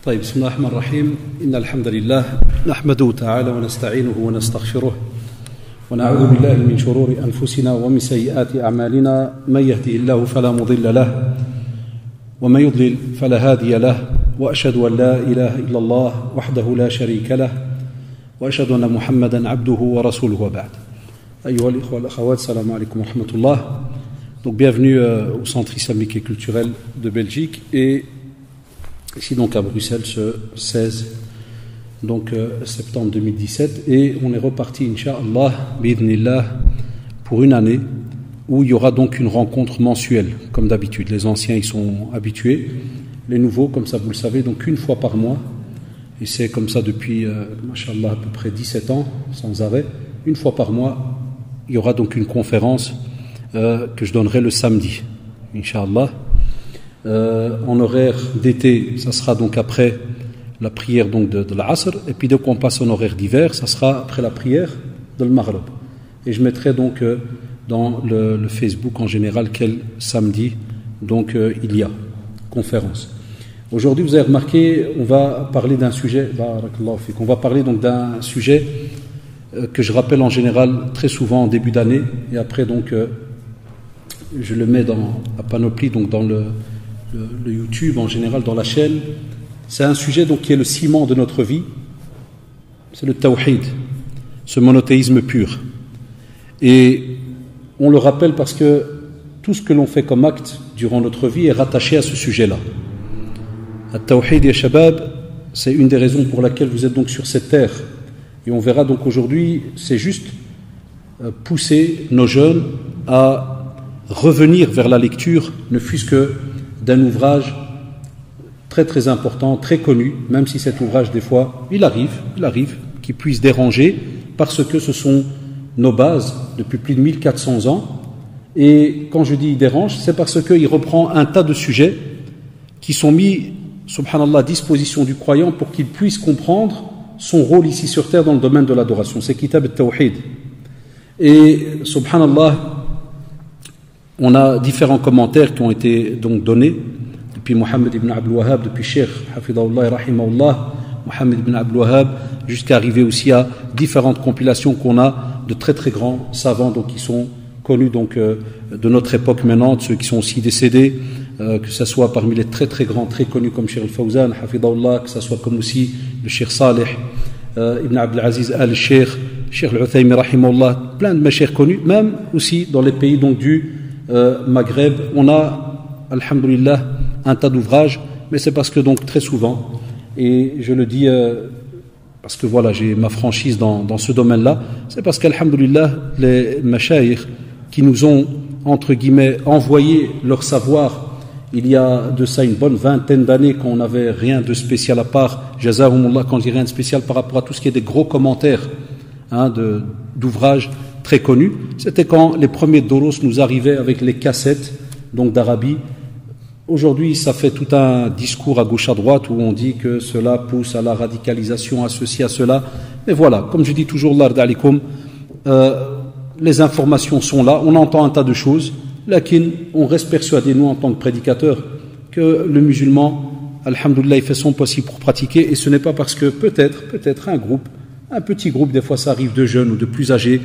طيب بسم الله الرحمن الرحيم إن الحمد لله نحمده تعالى ونستعينه ونستغفره ونعوذ بالله من شرور أنفسنا ومن سيئات أعمالنا من يهده الله فلا مضل له ومن يضلل فلا هادي له وأشهد أن لا إله إلا الله وحده لا شريك له وأشهد أن محمدا عبده ورسوله وبعد أيها الإخوة والأخوات السلام عليكم ورحمة الله. Donc bienvenue au Centre islamique et culturel de Belgique et ici donc à Bruxelles ce 16 septembre 2017 et on est reparti Inch'Allah bi'idhnillah pour une année où il y aura donc une rencontre mensuelle comme d'habitude. Les anciens y sont habitués, les nouveaux comme ça vous le savez donc une fois par mois et c'est comme ça depuis Masha'Allah à peu près 17 ans sans arrêt. Une fois par mois il y aura donc une conférence que je donnerai le samedi Inch'Allah. En horaire d'été, ça sera donc après la prière donc de l'Asr, et puis dès qu'on passe en horaire d'hiver, ça sera après la prière de l'Maghrib. Et je mettrai donc dans le Facebook en général quel samedi donc il y a conférence. Aujourd'hui, vous avez remarqué, on va parler d'un sujet, on va parler donc d'un sujet que je rappelle en général très souvent en début d'année, et après donc je le mets dans la panoplie, donc dans le YouTube en général, dans la chaîne. C'est un sujet donc qui est le ciment de notre vie, c'est le tawhid, ce monothéisme pur. Et on le rappelle parce que tout ce que l'on fait comme acte durant notre vie est rattaché à ce sujet-là. At-tawhid ya shabab, c'est une des raisons pour laquelle vous êtes donc sur cette terre. Et on verra donc aujourd'hui, c'est juste pousser nos jeunes à revenir vers la lecture, ne fût-ce que d'un ouvrage très très important, très connu, même si cet ouvrage des fois, il arrive qu'il puisse déranger, parce que ce sont nos bases depuis plus de 1400 ans, et quand je dis il dérange, c'est parce qu'il reprend un tas de sujets qui sont mis, subhanallah, à disposition du croyant pour qu'il puisse comprendre son rôle ici sur terre dans le domaine de l'adoration. C'est Kitab al-Tawhid. Et subhanallah, on a différents commentaires qui ont été donc donnés depuis Mohammed ibn Abdul Wahhab, depuis Cheikh Hafidahullah et Rahimahullah, Mohammed ibn Abdul Wahhab, jusqu'à arriver aussi à différentes compilations qu'on a de très très grands savants donc qui sont connus donc de notre époque maintenant, de ceux qui sont aussi décédés, que ce soit parmi les très très grands, très connus comme Cheikh al-Fawzan, Hafidahullah, que ce soit comme aussi le Cheikh Saleh ibn Abdul Aziz al-Cheikh, Cheikh al-Uthaymi Rahimahullah, plein de mashayikh connus, même aussi dans les pays donc du Maghreb, on a, alhamdulillah, un tas d'ouvrages, mais c'est parce que donc très souvent, et je le dis parce que voilà, j'ai ma franchise dans ce domaine-là, c'est parce qu'alhamdulillah, les mashayikh qui nous ont, entre guillemets, envoyé leur savoir, il y a de ça une bonne vingtaine d'années qu'on n'avait rien de spécial à part, jazahumullah, quand je dis rien de spécial par rapport à tout ce qui est des gros commentaires d'ouvrages très connu, c'était quand les premiers doros nous arrivaient avec les cassettes donc d'Arabie. Aujourd'hui, ça fait tout un discours à gauche à droite où on dit que cela pousse à la radicalisation, à ceci, à cela. Mais voilà, comme je dis toujours, les informations sont là, on entend un tas de choses, lakin on reste persuadé, nous en tant que prédicateurs, que le musulman, alhamdoulilah, il fait son possible pour pratiquer, et ce n'est pas parce que peut-être un petit groupe, des fois ça arrive de jeunes ou de plus âgés,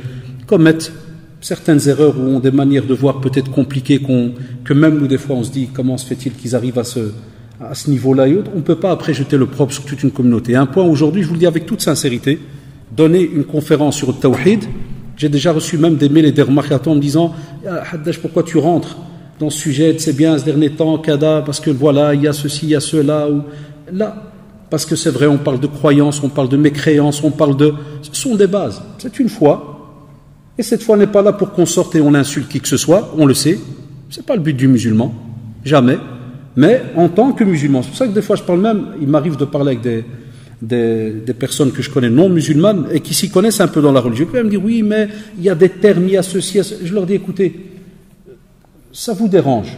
commettent certaines erreurs ou ont des manières de voir peut-être compliquées que même nous des fois on se dit comment se fait-il qu'ils arrivent à ce niveau-là et autres. On ne peut pas après jeter le propre sur toute une communauté. Un point aujourd'hui, je vous le dis avec toute sincérité, donner une conférence sur le tawhid, j'ai déjà reçu même des mails et des remarques en me disant Haddash, pourquoi tu rentres dans ce sujet, c'est bien ce dernier temps, Kada, parce que voilà, il y a ceci, il y a cela, ou là, parce que c'est vrai, on parle de croyances, on parle de mécréances, ce sont des bases, c'est une foi. Et cette foi n'est pas là pour qu'on sorte et on insulte qui que ce soit, on le sait, c'est pas le but du musulman, jamais, mais en tant que musulman, c'est pour ça que des fois je parle même, il m'arrive de parler avec des personnes que je connais non musulmanes et qui s'y connaissent un peu dans la religion, qui me dire oui mais il y a des termes, il y a ceci, je leur dis écoutez, ça vous dérange,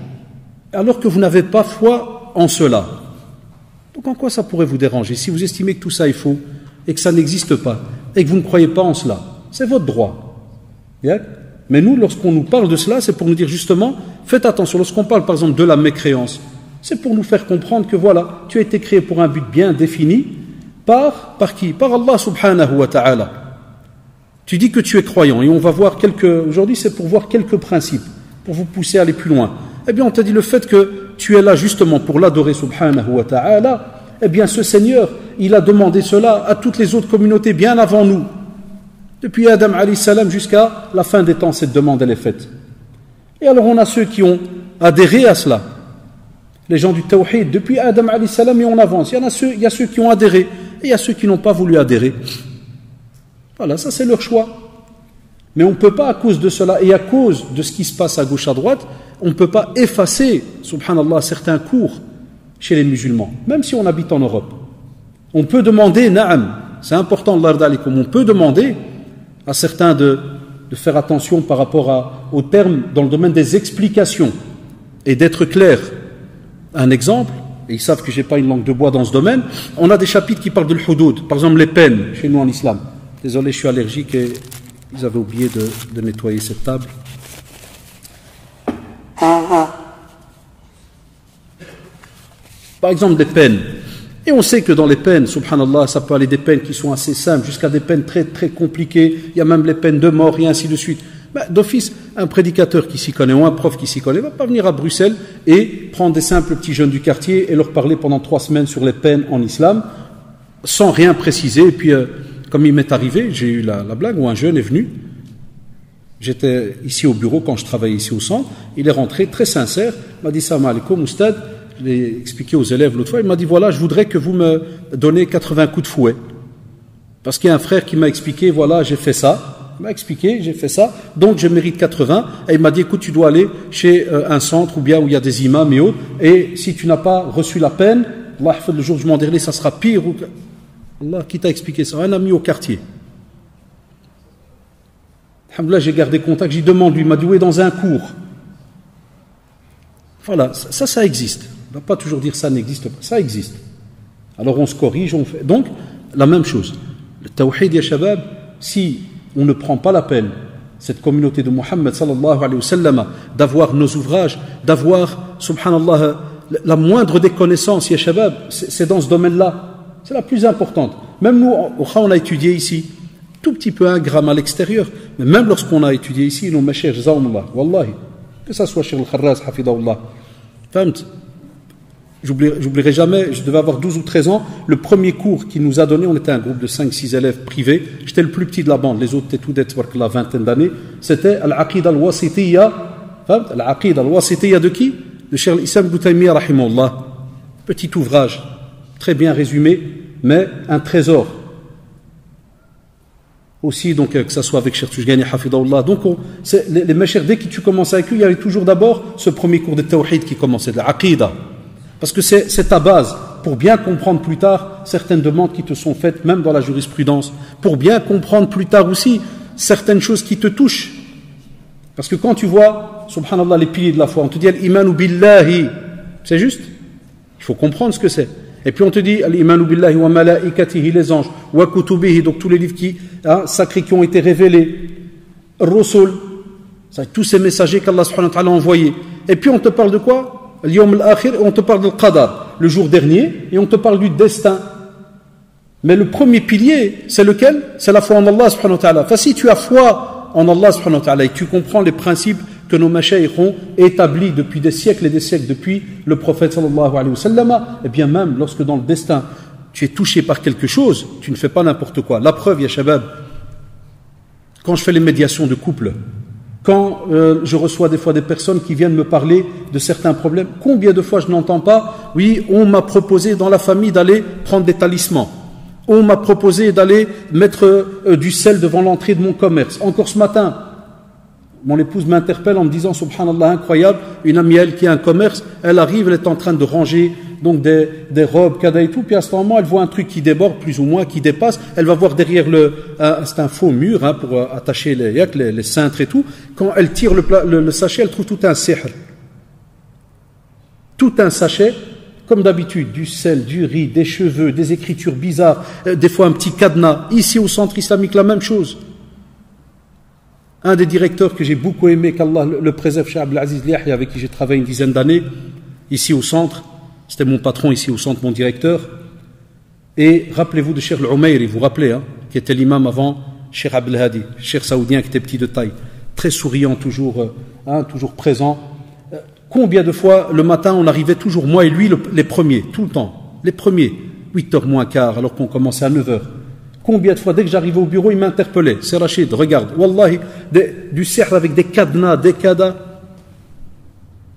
alors que vous n'avez pas foi en cela, donc en quoi ça pourrait vous déranger, si vous estimez que tout ça est faux et que ça n'existe pas et que vous ne croyez pas en cela, c'est votre droit. Mais nous, lorsqu'on nous parle de cela, c'est pour nous dire justement, faites attention, lorsqu'on parle par exemple de la mécréance, C'est pour nous faire comprendre que voilà, tu as été créé pour un but bien défini. Par qui? Par Allah subhanahu wa ta'ala. Tu dis que tu es croyant et on va voir aujourd'hui c'est pour voir quelques principes, pour vous pousser à aller plus loin. Eh bien on t'a dit le fait que tu es là justement pour l'adorer subhanahu wa ta'ala, eh bien ce Seigneur, il a demandé cela à toutes les autres communautés bien avant nous. Depuis Adam alayhi salam jusqu'à la fin des temps, cette demande elle est faite. Et alors on a ceux qui ont adhéré à cela. Les gens du tawhid, depuis Adam alayhi salam et on avance. Il y a ceux qui ont adhéré et il y a ceux qui n'ont pas voulu adhérer. Voilà, ça c'est leur choix. Mais on ne peut pas à cause de cela et à cause de ce qui se passe à gauche à droite, on ne peut pas effacer, subhanallah, certains cours chez les musulmans, même si on habite en Europe. On peut demander, na'am, c'est important, on peut demander à certains de faire attention par rapport aux termes dans le domaine des explications et d'être clair. Un exemple, et ils savent que je n'ai pas une langue de bois dans ce domaine, on a des chapitres qui parlent de l'hudoud, par exemple les peines chez nous en islam. Désolé, je suis allergique et ils avaient oublié de nettoyer cette table. Par exemple des peines. Et on sait que dans les peines, subhanallah, ça peut aller des peines qui sont assez simples jusqu'à des peines très très compliquées. Il y a même les peines de mort et ainsi de suite. D'office, un prédicateur qui s'y connaît ou un prof qui s'y connaît ne va pas venir à Bruxelles et prendre des simples petits jeunes du quartier et leur parler pendant 3 semaines sur les peines en islam sans rien préciser. Et puis, comme il m'est arrivé, j'ai eu la blague où un jeune est venu. J'étais ici au bureau quand je travaillais ici au centre. Il est rentré très sincère. Il m'a dit salam alaikum, oustad. Je l'ai expliqué aux élèves l'autre fois. Il m'a dit voilà, je voudrais que vous me donnez 80 coups de fouet. Parce qu'il y a un frère qui m'a expliqué voilà, j'ai fait ça. Il m'a expliqué, j'ai fait ça, donc je mérite 80. Et il m'a dit écoute, tu dois aller chez un centre ou bien où il y a des imams et autres. Et si tu n'as pas reçu la peine, Allah, le jour du jugement dernier, ça sera pire. Allah, qui t'a expliqué ça? Un ami au quartier. Alhamdoulilah, j'ai gardé contact, j'y demande, lui, il m'a dit, oui, dans un cours. Voilà, ça existe. On ne va pas toujours dire ça n'existe pas, ça existe. Alors on se corrige, on fait. Donc, la même chose. Le tawhid ya shabab, si on ne prend pas la peine, cette communauté de Muhammad sallallahu alayhi wa sallam, d'avoir nos ouvrages, d'avoir, subhanallah, la moindre des connaissances, ya shabab, c'est dans ce domaine-là. C'est la plus importante. Même nous, on a étudié ici, tout petit peu un gramme à l'extérieur, mais même lorsqu'on a étudié ici, nos machers, jazakumullah, wallahi, que ça soit chez Al-Kharraz, hafidahullah. J'oublierai jamais, je devais avoir 12 ou 13 ans, le premier cours qu'il nous a donné, on était un groupe de 5-6 élèves privés, j'étais le plus petit de la bande, les autres étaient tous d'être la vingtaine d'années, c'était Al-Aqida al-Wasitiyya, Al-Aqida al-Wasitiyya de qui? De Cheikh al-Islam Ibn Taymiyyah, rahimahullah. Petit ouvrage, très bien résumé, mais un trésor. Aussi, donc, que ça soit avec Cheikh Toujgani, hafidahullah. Donc, les machers, dès que tu commences avec eux, il y avait toujours d'abord ce premier cours de Tawhid qui commençait, de l'Aqida. Parce que c'est ta base, pour bien comprendre plus tard certaines demandes qui te sont faites, même dans la jurisprudence, pour bien comprendre plus tard aussi certaines choses qui te touchent. Parce que quand tu vois, subhanallah, les piliers de la foi, on te dit al-imanu billahi, c'est juste? Il faut comprendre ce que c'est. Et puis on te dit al-imanu billahi wa malaikatihi, les anges, wa kutubihi, donc tous les livres sacrés qui ont été révélés, ar-rusul, tous ces messagers qu'Allah subhanahu wa ta'ala a envoyés. Et puis on te parle de quoi? Al-yawm al-akhir, on te parle du qadar, le jour dernier, et on te parle du destin. Mais le premier pilier, c'est lequel? C'est la foi en Allah subhanahu wa ta'ala. Enfin, si tu as foi en Allah subhanahu wa ta'ala et que tu comprends les principes que nos mashayikh ont établis depuis des siècles et des siècles, depuis le prophète sallallahu alayhi wa sallam, et bien même lorsque dans le destin tu es touché par quelque chose, tu ne fais pas n'importe quoi. La preuve, ya shabab, quand je fais les médiations de couple, quand je reçois des fois des personnes qui viennent me parler de certains problèmes, combien de fois je n'entends pas, oui, on m'a proposé dans la famille d'aller prendre des talismans, on m'a proposé d'aller mettre du sel devant l'entrée de mon commerce. Encore ce matin, mon épouse m'interpelle en me disant, subhanallah, incroyable, une amie elle qui a un commerce, elle arrive, elle est en train de ranger donc des robes, cadeaux et tout, puis à ce moment elle voit un truc qui déborde plus ou moins, qui dépasse, elle va voir derrière c'est un faux mur pour attacher les cintres et tout, quand elle tire le sachet, elle trouve tout un sihr, tout un sachet, comme d'habitude, du sel, du riz, des cheveux, des écritures bizarres, des fois un petit cadenas. Ici au centre islamique, la même chose. Un des directeurs que j'ai beaucoup aimé, qu'Allah le préserve, Cheikh Abdelaziz Liahya, avec qui j'ai travaillé une dizaine d'années, ici au centre, C'était mon patron ici au centre, mon directeur. Et rappelez-vous de Cheikh Al-Umayri, vous vous rappelez, hein, qui était l'imam avant Cheikh Abdel Hadi, Cheikh saoudien qui était petit de taille, très souriant, toujours présent. Combien de fois le matin on arrivait toujours, moi et lui, les premiers, tout le temps, les premiers, 8h moins quart, alors qu'on commençait à 9h. Combien de fois, dès que j'arrivais au bureau, il m'interpellait. C'est Rachid, regarde, wallahi, du sihr avec des cadenas, des cadas.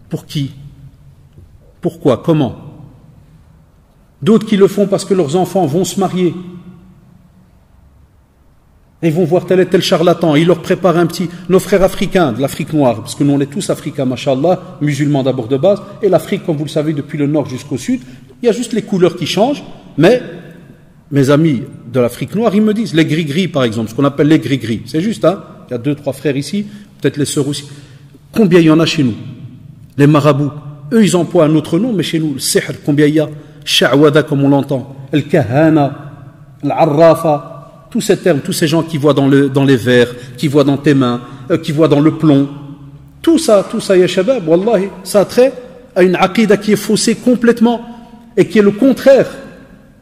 Pour qui? Pourquoi? Comment? D'autres qui le font parce que leurs enfants vont se marier. Et ils vont voir tel et tel charlatan. Ils leur préparent un petit... Nos frères africains de l'Afrique noire, parce que nous on est tous africains, mashallah, musulmans d'abord de base, et l'Afrique, comme vous le savez, depuis le nord jusqu'au sud, il y a juste les couleurs qui changent, mais mes amis de l'Afrique noire, ils me disent, les gris-gris par exemple, ce qu'on appelle les gris-gris, c'est juste, hein, il y a 2, 3 frères ici, peut-être les sœurs aussi. Combien il y en a chez nous? Les marabouts, eux ils emploient un autre nom, mais chez nous, le sihr, combien il y a? Sha'wada comme on l'entend, el kahana, l'arrafa, tous ces termes, tous ces gens qui voient dans les verres, qui voient dans tes mains, qui voient dans le plomb, tout ça, ya shabab, wallahi, ça a trait à une aqidah qui est faussée complètement et qui est le contraire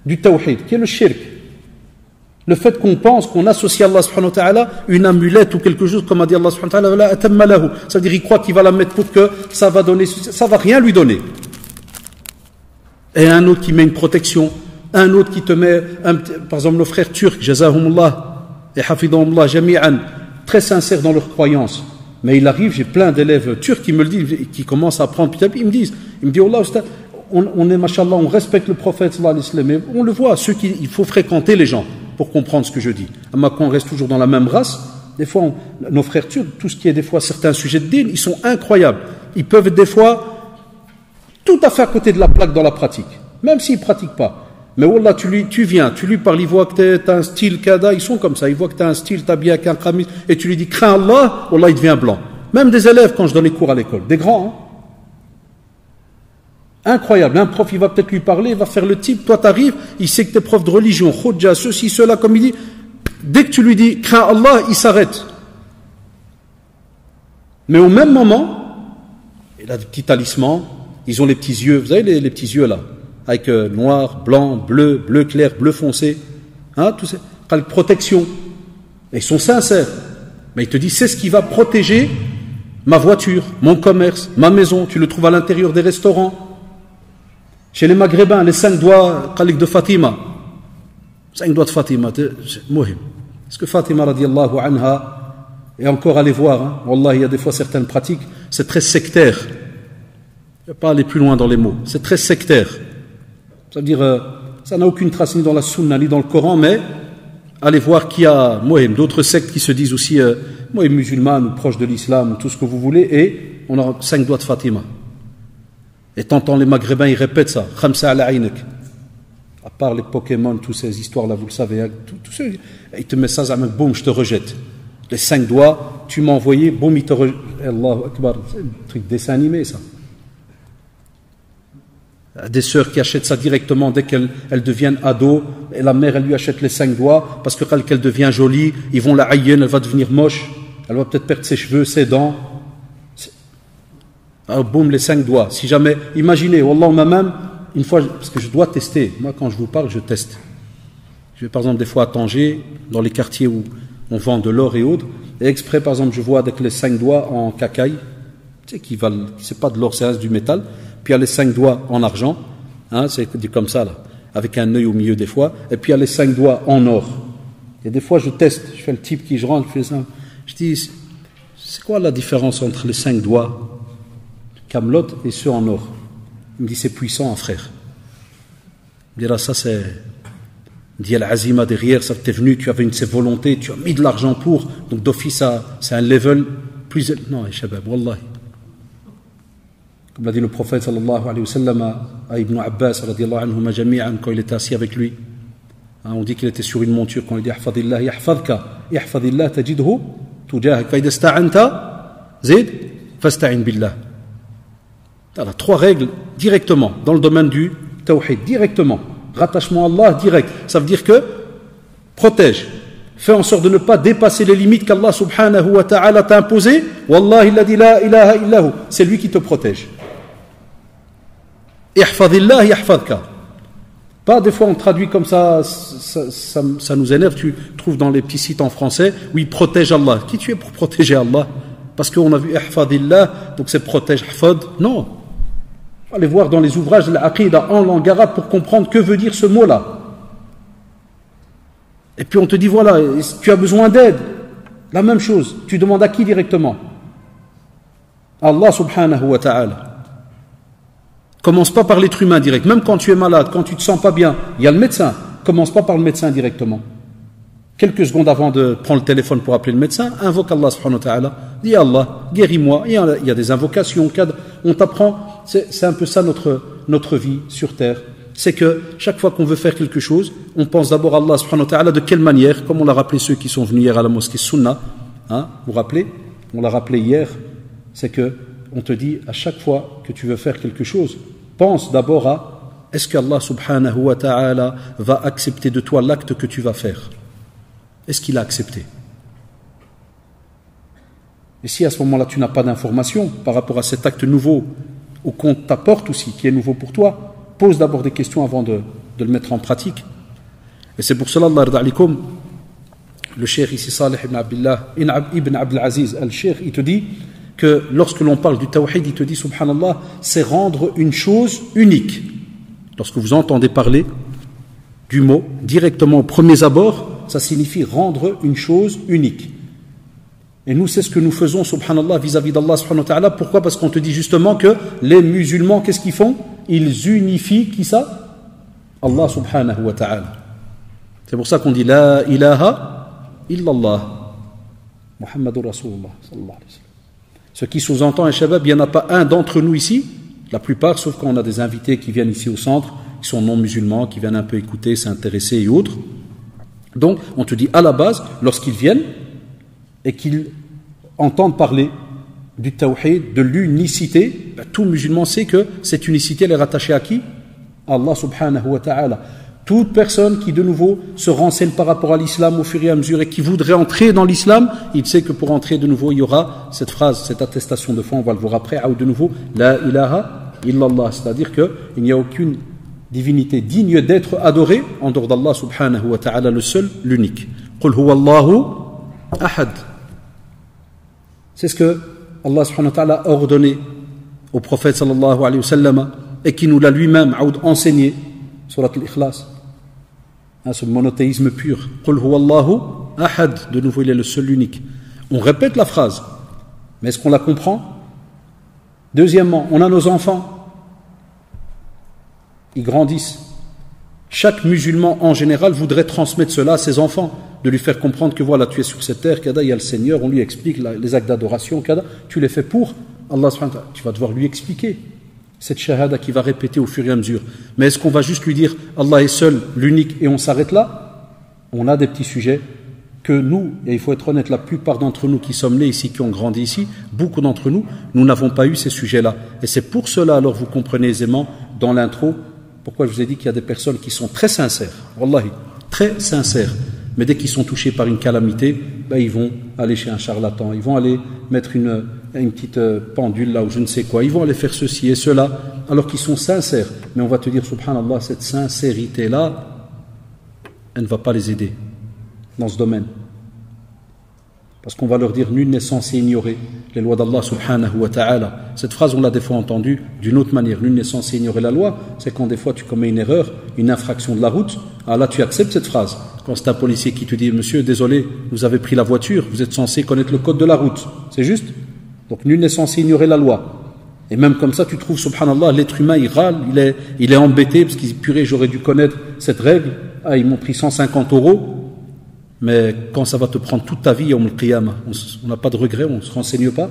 du tawhid, qui est le shirk. Le fait qu'on pense qu'on associe à Allah subhanahu wa ta'ala une amulette ou quelque chose, comme a dit Allah subhanahu wa ta'ala, la atamma lahu. Ça veut dire qu'il croit qu'il va la mettre pour que ça va donner, ça va rien lui donner. Et un autre qui met une protection, un autre qui te met, par exemple nos frères turcs, jazahumullah et hafidahumullah jami'an, très sincères dans leurs croyances. Mais il arrive, j'ai plein d'élèves turcs qui me le disent, qui commencent à apprendre petit à petit, ils me disent, Allah, on est, mashallah, on respecte le prophète sallallahu alayhi wa sallam, mais on le voit, il faut fréquenter les gens pour comprendre ce que je dis. Quand on reste toujours dans la même race, des fois, nos frères turcs, tout ce qui est des fois certains sujets de din, ils sont incroyables. Ils peuvent être des fois tout à fait à côté de la plaque dans la pratique, même s'ils ne pratiquent pas. Mais wallah, tu lui parles, il voit que tu as un style kada, ils sont comme ça, ils voient que tu as un style, tu as bien qu'un khamis, et tu lui dis, crains Allah, wallah, il devient blanc. Même des élèves, quand je donne les cours à l'école, des grands, hein. Incroyable, un prof, il va peut-être lui parler, il va faire le type, toi t'arrives, il sait que t'es prof de religion, khudja, ceci, cela, comme il dit, dès que tu lui dis, crains Allah, il s'arrête. Mais au même moment, il a des petits talismans, ils ont les petits yeux, vous savez les petits yeux là, avec noir, blanc, bleu, bleu clair, bleu foncé, hein, tout ça, protection. Et ils sont sincères. Mais il te dit, c'est ce qui va protéger ma voiture, mon commerce, ma maison. Tu le trouves à l'intérieur des restaurants. Chez les Maghrébins, les 5 doigts de Fatima. 5 doigts de Fatima, c'est mohim. Est-ce que Fatima, radiallahu anha, et encore allez voir, hein, wallah, il y a des fois certaines pratiques, c'est très sectaire. Je ne vais pas aller plus loin dans les mots. C'est très sectaire. Ça veut dire, ça n'a aucune trace ni dans la sunna ni dans le Coran, mais allez voir qu'il y a d'autres sectes qui se disent aussi musulmanes ou proches de l'islam, tout ce que vous voulez, et on a 5 doigts de Fatima. Et t'entends les Maghrébins, ils répètent ça. Khamsa ala aynak. À part les Pokémon, toutes ces histoires-là, vous le savez, hein, tout ça, ils te mettent ça, boum, je te rejette. Les 5 doigts, tu m'as envoyé, boum, il te rejette. Allahu Akbar, c'est un truc dessin animé, ça. Des sœurs qui achètent ça directement dès qu'elles deviennent ados, et la mère elle lui achète les 5 doigts parce que quand elle devient jolie, ils vont la haïen, elle va devenir moche, elle va peut-être perdre ses cheveux, ses dents. Alors boum, les 5 doigts. Si jamais, imaginez, wallah, moi-même, une fois, parce que je dois tester, moi quand je vous parle, je teste. Je vais par exemple des fois à Tanger, dans les quartiers où on vend de l'or et autres, et exprès par exemple je vois avec les 5 doigts en cacaille, tu sais, qui valent, c'est pas de l'or, c'est du métal. Puis il y a les 5 doigts en argent, hein, c'est dit comme ça là, avec un œil au milieu des fois, et puis il y a les 5 doigts en or. Et des fois je teste, je fais le type qui je rentre, je fais ça, je dis, c'est quoi la différence entre les 5 doigts Camelot et ceux en or? Il me dit, c'est puissant, hein, frère. Il me dira, ça c'est, il me dit, al-azima derrière, ça t'es venu, tu avais une cette volonté, tu as mis de l'argent pour, donc d'office c'est un level plus, non, shabab, wallahi. Comme l'a dit le prophète sallallahu alayhi wa sallam à Ibn Abbas radiallahu anhuma jami'an quand il était assis avec lui. On dit qu'il était sur une monture quand il dit ihfadillah yahfadka, ihfadillah tajidhu tujahak, fa idha ista'anta zid fasta'in billah. Alors 3 règles directement dans le domaine du tawhid, directement. Rattachement à Allah direct. Ça veut dire que protège. Fais en sorte de ne pas dépasser les limites qu'Allah subhanahu wa ta'ala t'a imposées. Wallahi alladhi la ilaha illahu. C'est lui qui te protège. Ihfadillah yahfadka. Pas des fois on traduit comme ça nous énerve. Tu trouves dans les petits sites en français, oui, protège Allah. Qui tu es pour protéger Allah? Parce qu'on a vu Ihfadillah, donc c'est protège Ihfad. Non. Allez voir dans les ouvrages de l'Aqidah en langue arabe pour comprendre que veut dire ce mot-là. Et puis on te dit, voilà, tu as besoin d'aide. La même chose. Tu demandes à qui directement? Allah subhanahu wa ta'ala. Commence pas par l'être humain direct. Même quand tu es malade, quand tu te sens pas bien, il y a le médecin. Commence pas par le médecin directement. Quelques secondes avant de prendre le téléphone pour appeler le médecin, invoque Allah subhanahu wa ta'ala. Dis Allah, guéris-moi. Il y a des invocations. On t'apprend. C'est un peu ça notre vie sur terre. C'est que chaque fois qu'on veut faire quelque chose, on pense d'abord à Allah subhanahu wa ta'ala. De quelle manière? Comme on l'a rappelé ceux qui sont venus hier à la mosquée Sunna. Vous vous rappelez? On l'a rappelé hier. C'est que on te dit à chaque fois que tu veux faire quelque chose, pense d'abord à est-ce qu'Allah subhanahu wa ta'ala va accepter de toi l'acte que tu vas faire? Est-ce qu'il a accepté? Et si à ce moment-là tu n'as pas d'information par rapport à cet acte nouveau ou qu'on t'apporte aussi, qui est nouveau pour toi, pose d'abord des questions avant de le mettre en pratique. Et c'est pour cela, Allah yarda alikum, le cheikh ici Salih ibn Abdullah ibn Abdul Aziz al-Cheikh, il te dit que lorsque l'on parle du tawhid, il te dit subhanallah, c'est rendre une chose unique. Lorsque vous entendez parler du mot directement au premier abord, ça signifie rendre une chose unique. Et nous, c'est ce que nous faisons, subhanallah, vis-à-vis d'Allah subhanahu wa ta'ala. Pourquoi? Parce qu'on te dit justement que les musulmans, qu'est-ce qu'ils font? Ils unifient, qui ça? Allah subhanahu wa ta'ala. C'est pour ça qu'on dit la ilaha illallah Muhammadur Rasulullah sallallahu alayhi wa sallam. Ce qui sous-entend, un shabab, il n'y en a pas un d'entre nous ici, la plupart, sauf quand on a des invités qui viennent ici au centre, qui sont non musulmans, qui viennent un peu écouter, s'intéresser et autres. Donc, on te dit à la base, lorsqu'ils viennent et qu'ils entendent parler du tawhid, de l'unicité, tout musulman sait que cette unicité, elle est rattachée à qui? À Allah subhanahu wa ta'ala. Toute personne qui de nouveau se renseigne par rapport à l'islam au fur et à mesure et qui voudrait entrer dans l'islam, il sait que pour entrer de nouveau, il y aura cette phrase, cette attestation de foi, on va le voir après, ou de nouveau, la ilaha illallah, c'est-à-dire qu'il n'y a aucune divinité digne d'être adorée en dehors d'Allah subhanahu wa ta'ala, le seul, l'unique. Qul huwa Allahu ahad. C'est ce que Allah subhanahu wa ta'ala a ordonné au prophète sallallahu alayhi wa sallam et qui nous l'a lui-même enseigné, surat al-Ikhlas. Ce monothéisme pur. Qul huwa Allahu ahad. De nouveau, il est le seul, unique. On répète la phrase, mais est-ce qu'on la comprend? Deuxièmement, on a nos enfants. Ils grandissent. Chaque musulman en général voudrait transmettre cela à ses enfants, de lui faire comprendre que voilà, tu es sur cette terre, il y a le Seigneur, on lui explique les actes d'adoration, tu les fais pour Allah subhanahu wa ta'ala. Tu vas devoir lui expliquer cette shahada qui va répéter au fur et à mesure. Mais est-ce qu'on va juste lui dire Allah est seul, l'unique, et on s'arrête là? On a des petits sujets que nous, et il faut être honnête, la plupart d'entre nous qui sommes nés ici, qui ont grandi ici, beaucoup d'entre nous, nous n'avons pas eu ces sujets-là. Et c'est pour cela, alors vous comprenez aisément dans l'intro, pourquoi je vous ai dit qu'il y a des personnes qui sont très sincères, wallahi, très sincères, mais dès qu'ils sont touchés par une calamité, ils vont aller chez un charlatan, ils vont aller mettre une petite pendule là ou je ne sais quoi, ils vont aller faire ceci et cela, alors qu'ils sont sincères. Mais on va te dire, subhanallah, cette sincérité-là, elle ne va pas les aider dans ce domaine. Parce qu'on va leur dire, nul n'est censé ignorer les lois d'Allah subhanahu wa ta'ala. Cette phrase, on l'a des fois entendue d'une autre manière. Nul n'est censé ignorer la loi. C'est quand des fois tu commets une erreur, une infraction de la route. Alors là, tu acceptes cette phrase. Quand c'est un policier qui te dit, monsieur, désolé, vous avez pris la voiture, vous êtes censé connaître le code de la route. C'est juste? Donc nul n'est censé ignorer la loi. Et même comme ça, tu trouves, subhanallah, l'être humain, il râle, il est embêté, parce qu'il dit, purée, j'aurais dû connaître cette règle. Ah, ils m'ont pris 150 €. Mais quand ça va te prendre toute ta vie, on n'a pas de regret, on ne se renseigne pas.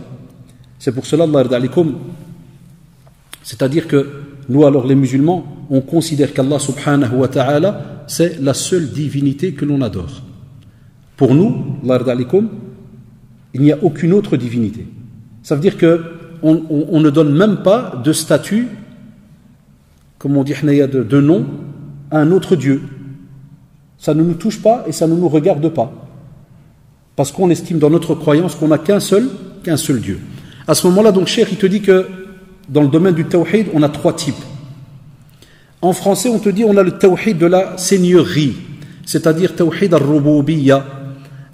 C'est pour cela, Allah yarda alikum, c'est-à-dire que nous, alors les musulmans, on considère qu'Allah subhanahu wa ta'ala, c'est la seule divinité que l'on adore. Pour nous, Allah yarda alikum, il n'y a aucune autre divinité. Ça veut dire qu'on ne donne même pas de statut, comme on dit, de nom, à un autre Dieu. Ça ne nous touche pas et ça ne nous regarde pas. Parce qu'on estime dans notre croyance qu'on n'a qu'un seul Dieu. À ce moment-là, donc, Cheikh, il te dit que dans le domaine du tawhid, on a 3 types. En français, on te dit, on a le tawhid de la seigneurie, c'est-à-dire tawhid al-rububiyya.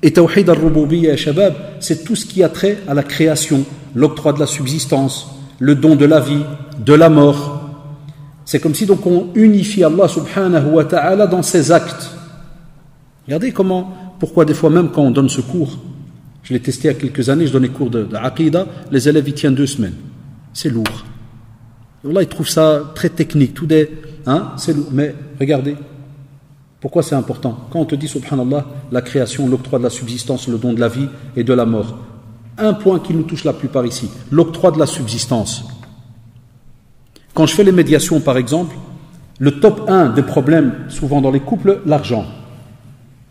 Et tawhid al-rububiyya, shabab, c'est tout ce qui a trait à la création, l'octroi de la subsistance, le don de la vie, de la mort. C'est comme si donc on unifie Allah subhanahu wa ta'ala dans ses actes. Regardez pourquoi des fois même quand on donne ce cours, je l'ai testé il y a quelques années, je donnais cours de Aqidah, les élèves y tiennent 2 semaines. C'est lourd. Allah, ils trouvent ça très technique, c'est lourd. Mais regardez, pourquoi c'est important? Quand on te dit, subhanallah, la création, l'octroi de la subsistance, le don de la vie et de la mort. Un point qui nous touche la plupart ici, l'octroi de la subsistance. Quand je fais les médiations, par exemple, le top 1 des problèmes, souvent dans les couples, l'argent.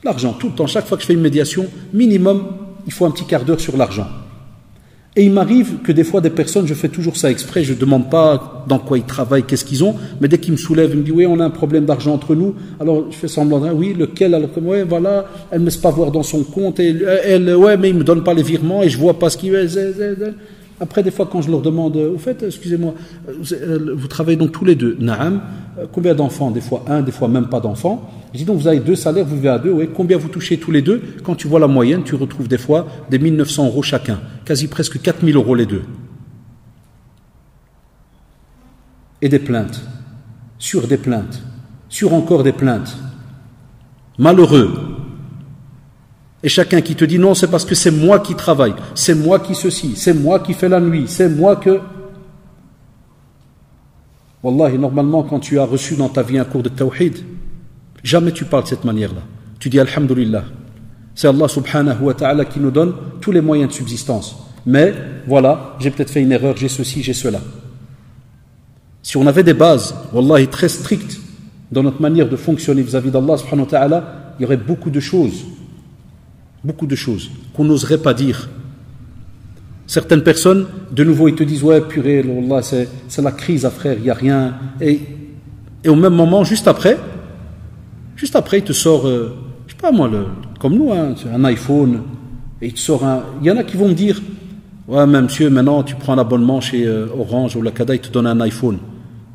L'argent, tout le temps, chaque fois que je fais une médiation, minimum, il faut un petit quart d'heure sur l'argent. Et il m'arrive que des fois, des personnes, je fais toujours ça exprès, je ne demande pas dans quoi ils travaillent, qu'est-ce qu'ils ont, mais dès qu'ils me soulèvent, ils me disent, oui, on a un problème d'argent entre nous, alors je fais semblant, oui, lequel, alors comme, ouais, voilà, elle ne me laisse pas voir dans son compte, ouais, mais il ne me donne pas les virements, et je ne vois pas ce qu'il veut. Après, des fois, quand je leur demande, au fait, excusez-moi, vous travaillez donc tous les deux, naam, combien d'enfants? Des fois 1, des fois même pas d'enfants. Je dis donc, vous avez 2 salaires, vous vivez à 2, oui, combien vous touchez tous les deux? Quand tu vois la moyenne, tu retrouves des fois des 1 900 € chacun, quasi presque 4 000 € les deux. Et des plaintes, sur des plaintes, sur encore des plaintes. Malheureux. Et chacun qui te dit non, c'est parce que c'est moi qui travaille, c'est moi qui ceci, c'est moi qui fais la nuit, c'est moi que... Wallahi, normalement, quand tu as reçu dans ta vie un cours de tawhid, jamais tu parles de cette manière-là. Tu dis alhamdulillah. C'est Allah subhanahu wa ta'ala qui nous donne tous les moyens de subsistance. Mais voilà, j'ai peut-être fait une erreur, j'ai ceci, j'ai cela. Si on avait des bases, wallahi, très strictes dans notre manière de fonctionner vis-à-vis d'Allah subhanahu wa ta'ala, il y aurait beaucoup de choses qu'on n'oserait pas dire. Certaines personnes, de nouveau, ils te disent, ouais, purée, Allah, c'est la crise, frère, il n'y a rien. Et au même moment, juste après, il te sort, je sais pas moi, comme nous, un iPhone, et il te sort il y en a qui vont me dire, ouais, mais monsieur, maintenant, tu prends un abonnement chez Orange ou la Kada, ils te donnent un iPhone.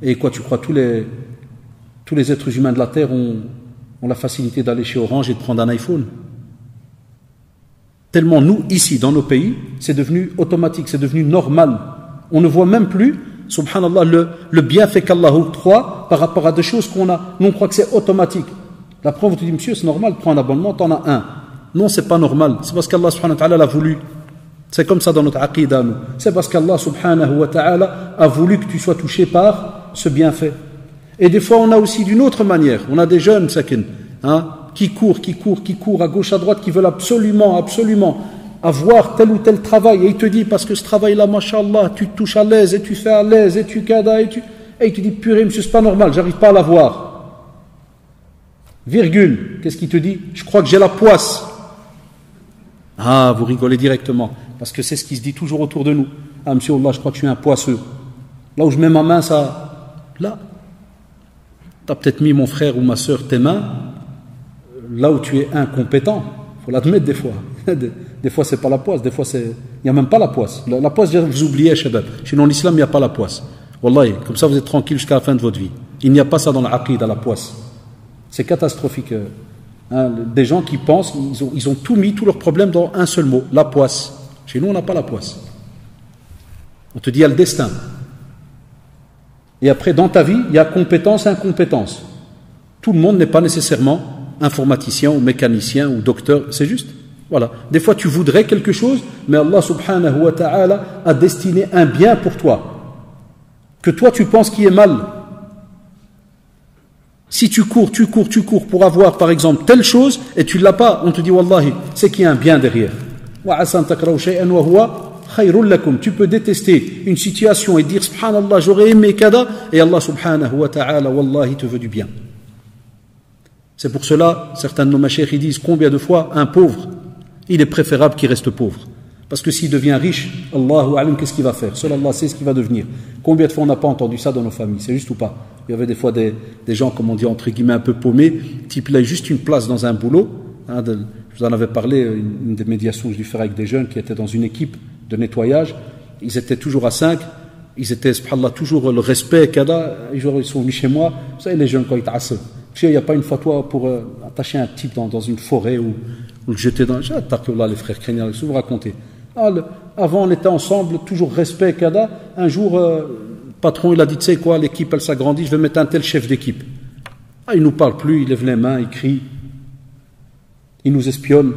Et quoi, tu crois, tous les êtres humains de la Terre ont la facilité d'aller chez Orange et de prendre un iPhone? Tellement nous, ici, dans nos pays, c'est devenu automatique, c'est devenu normal. On ne voit même plus, subhanallah, le bienfait qu'Allah octroie par rapport à des choses qu'on a. Nous, on croit que c'est automatique. La preuve, on te dit, monsieur, c'est normal, prends un abonnement, t'en as un. Non, c'est pas normal. C'est parce qu'Allah, subhanahu wa ta'ala, l'a voulu. C'est comme ça dans notre aqidah, nous. C'est parce qu'Allah, subhanahu wa ta'ala, a voulu que tu sois touché par ce bienfait. Et des fois, on a aussi d'une autre manière. On a des jeunes, sakin, qui courent à gauche, à droite, qui veulent absolument avoir tel ou tel travail. Et il te dit, parce que ce travail-là, mashallah, tu te touches à l'aise, et tu fais à l'aise, et tu kada, et il te dit, purée, monsieur, c'est pas normal, j'arrive pas à l'avoir. Virgule, qu'est-ce qu'il te dit? Je crois que j'ai la poisse. Ah, vous rigolez directement, parce que c'est ce qui se dit toujours autour de nous. Ah, monsieur, Allah, je crois que je suis un poisseux. Là où je mets ma main, ça... Là, tu as peut-être mis, mon frère ou ma soeur, tes mains là où tu es incompétent. Il faut l'admettre des fois. Des fois, c'est pas la poisse. Des fois, il n'y a même pas la poisse. La poisse, vous oubliez, shabab. Chez nous, en islam, il n'y a pas la poisse. Wallahi, comme ça, vous êtes tranquille jusqu'à la fin de votre vie. Il n'y a pas ça dans l'aqid, à la poisse. C'est catastrophique. Des gens qui pensent, ils ont tout mis, tous leurs problèmes dans un seul mot, la poisse. Chez nous, on n'a pas la poisse. On te dit, il y a le destin. Et après, dans ta vie, il y a compétence et incompétence. Tout le monde n'est pas nécessairement informaticien ou mécanicien ou docteur, c'est juste. Voilà. Des fois, tu voudrais quelque chose, mais Allah subhanahu wa ta'ala a destiné un bien pour toi, que toi tu penses qu'il est mal. Si tu cours pour avoir, par exemple, telle chose, et tu ne l'as pas, on te dit, wallahi, c'est qu'il y a un bien derrière. Tu peux détester une situation et dire, subhanallah, j'aurais aimé kada, et Allah subhanahu wa ta'ala, wallahi, te veut du bien. C'est pour cela, certains de nos mashayikh ils disent, combien de fois un pauvre, il est préférable qu'il reste pauvre. Parce que s'il devient riche, Allahu alam, qu'est-ce qu'il va faire? Seul Allah sait ce qu'il va devenir. Combien de fois on n'a pas entendu ça dans nos familles? C'est juste ou pas? Il y avait des fois des gens, comme on dit, entre guillemets, un peu paumés, type, il a juste une place dans un boulot. Je vous en avais parlé, une des médiations que je dû faire avec des jeunes qui étaient dans une équipe de nettoyage. Ils étaient toujours à 5. Ils étaient, subhanallah, toujours le respect, ils sont venus chez moi. Vous savez, les jeunes, quand ils tassent, il n'y a pas une fatwa pour attacher un type dans une forêt ou le jeter dans. J'ai attaqué là, les frères chrétiens, je vais vous raconter. Avant, on était ensemble, toujours respect, Un jour, le patron, il a dit, tu sais quoi, l'équipe, elle s'agrandit, je vais mettre un tel chef d'équipe. Il ne nous parle plus, il lève les mains, il crie. Il nous espionne.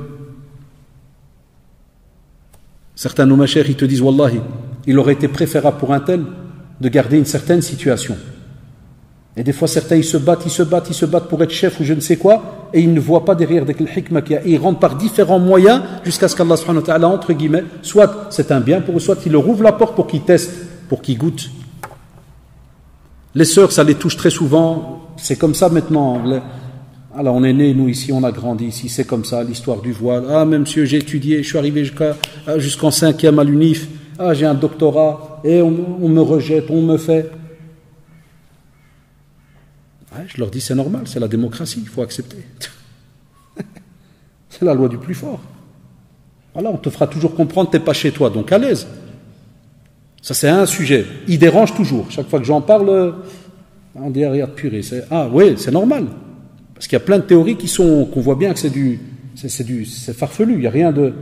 Certains de nos machers, ils te disent, Wallahi, il aurait été préférable pour un tel de garder une certaine situation. Et des fois, certains, ils se battent pour être chef ou je ne sais quoi, et ils ne voient pas derrière le hikmah qu'il y a. Et ils rentrent par différents moyens jusqu'à ce qu'Allah subhanahu wa ta'ala, entre guillemets, soit c'est un bien pour eux, soit il leur ouvre la porte pour qu'ils testent, pour qu'ils goûtent. Les sœurs, ça les touche très souvent. C'est comme ça maintenant. Alors on est nés, nous ici, on a grandi ici, c'est comme ça, l'histoire du voile. Ah, mais monsieur, j'ai étudié, je suis arrivé jusqu'en 5e à l'UNIF. Ah, j'ai un doctorat, et on me rejette, on me fait. Ouais, je leur dis, c'est normal, c'est la démocratie, il faut accepter. C'est la loi du plus fort. Voilà, on te fera toujours comprendre, t'es pas chez toi, donc à l'aise. Ça, c'est un sujet. Il dérange toujours. Chaque fois que j'en parle, on dit, regarde, purée. Ah, oui, c'est normal. Parce qu'il y a plein de théories qu'on voit bien que c'est farfelu. Il n'y a rien de.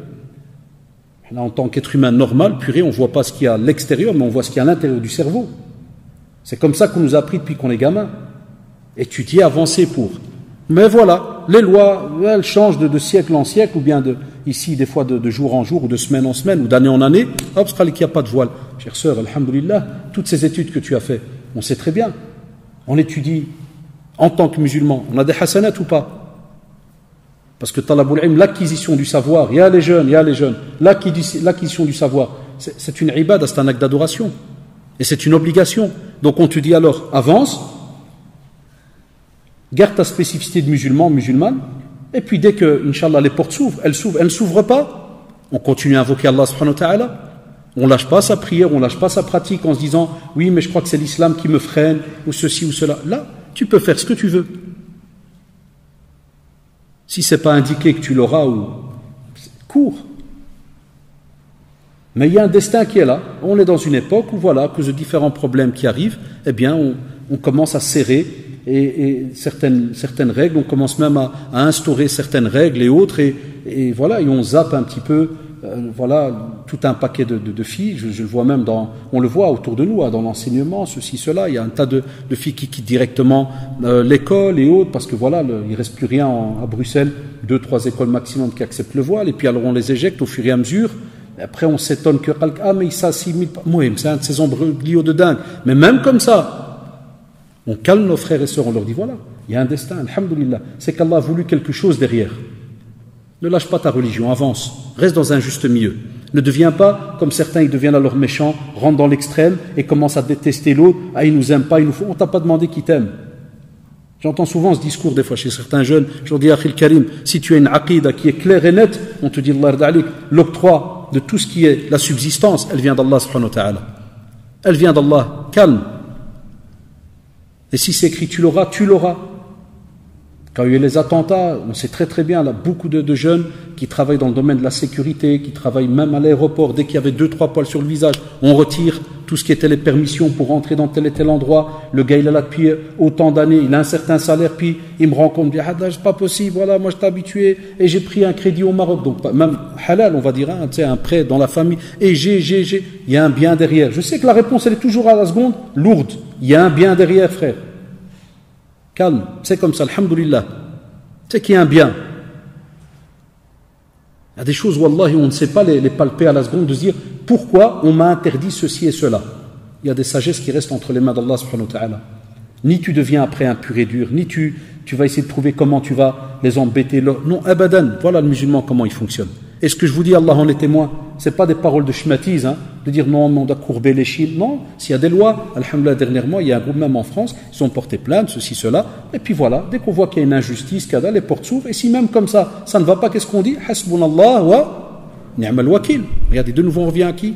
Là, en tant qu'être humain normal, purée, on ne voit pas ce qu'il y a à l'extérieur, mais on voit ce qu'il y a à l'intérieur du cerveau. C'est comme ça qu'on nous a appris depuis qu'on est gamin. Étudier, avancer pour. Mais voilà, les lois, elles changent de siècle en siècle, ou bien ici, des fois de jour en jour, ou de semaine en semaine, ou d'année en année. Hop, c'est qu'il n'y a pas de voile. Chère sœur, alhamdoulilah, toutes ces études que tu as faites, on sait très bien. On étudie en tant que musulman. On a des hasanats ou pas? Parce que talabul ilm, l'acquisition du savoir, il y a les jeunes, l'acquisition du savoir, c'est une ibada, c'est un acte d'adoration. Et c'est une obligation. Donc on te dit alors, avance, garde ta spécificité de musulman, musulmane, et puis dès que, Inch'Allah, les portes s'ouvrent, elles ne s'ouvrent pas, on continue à invoquer Allah subhanahu wa ta'ala. On ne lâche pas sa prière, on ne lâche pas sa pratique en se disant, oui, mais je crois que c'est l'islam qui me freine, ou ceci ou cela. Là, tu peux faire ce que tu veux. Si ce n'est pas indiqué que tu l'auras, cours. Mais il y a un destin qui est là. On est dans une époque où, voilà, à cause de différents problèmes qui arrivent, eh bien, on commence à serrer et certaines règles, on commence même à instaurer certaines règles et autres, et voilà, et on zappe un petit peu, voilà, tout un paquet de filles. Je le vois même on le voit autour de nous, dans l'enseignement, ceci, cela. Il y a un tas de filles qui quittent directement l'école et autres, parce que voilà, il ne reste plus rien à Bruxelles, 2-3 écoles maximum qui acceptent le voile, et puis alors on les éjecte au fur et à mesure. Et après on s'étonne que mais il s'assimile pas. Moi, c'est un de ces embryos de dingue. Mais même comme ça, on calme nos frères et sœurs, on leur dit voilà, il y a un destin, alhamdoulilah. C'est qu'Allah a voulu quelque chose derrière. Ne lâche pas ta religion, avance, reste dans un juste milieu. Ne deviens pas, comme certains, ils deviennent alors méchants, rentrent dans l'extrême et commencent à détester l'autre. Ah, il nous aime pas, on t'a pas demandé qui t'aime. J'entends souvent ce discours des fois chez certains jeunes. Je leur dis, Akhil Karim, si tu as une aqidah qui est claire et nette, on te dit, l'octroi de tout ce qui est la subsistance, elle vient d'Allah subhanahu wa ta'ala. Elle vient d'Allah, calme. Et si c'est écrit, tu l'auras, tu l'auras. Quand il y a eu les attentats, on sait très très bien, là, beaucoup de jeunes qui travaillent dans le domaine de la sécurité, qui travaillent même à l'aéroport, dès qu'il y avait 2-3 poils sur le visage, on retire tout ce qui était les permissions pour rentrer dans tel et tel endroit. Le gars, il est là depuis autant d'années, il a un certain salaire, puis il me rend compte, c'est pas possible, voilà, moi je t'ai habitué, et j'ai pris un crédit au Maroc, donc même halal, on va dire, un prêt dans la famille, et il y a un bien derrière. Je sais que la réponse, elle est toujours à la seconde, lourde. Il y a un bien derrière, frère. Calme, c'est comme ça, alhamdoulilah. C'est qu'il y a un bien. Il y a des choses, wallahi, on ne sait pas les palper à la seconde, de se dire pourquoi on m'a interdit ceci et cela. Il y a des sagesses qui restent entre les mains d'Allah subhanahu wa ta'ala. Ni tu deviens après un pur et dur, ni tu vas essayer de trouver comment tu vas les embêter. Non, abadan, voilà le musulman, comment il fonctionne. Et ce que je vous dis, Allah en est témoin, ce n'est pas des paroles de schmatise, de dire non, on doit courber les chines. Non, s'il y a des lois, alhamdoulilah, dernièrement, il y a un groupe même en France, ils ont porté plainte, ceci, cela, et puis voilà, dès qu'on voit qu'il y a une injustice, les portes s'ouvrent, et si même comme ça ne va pas, qu'est-ce qu'on dit? Hasbunallah wa ni'mal wakil. Regardez, de nouveau on revient à qui?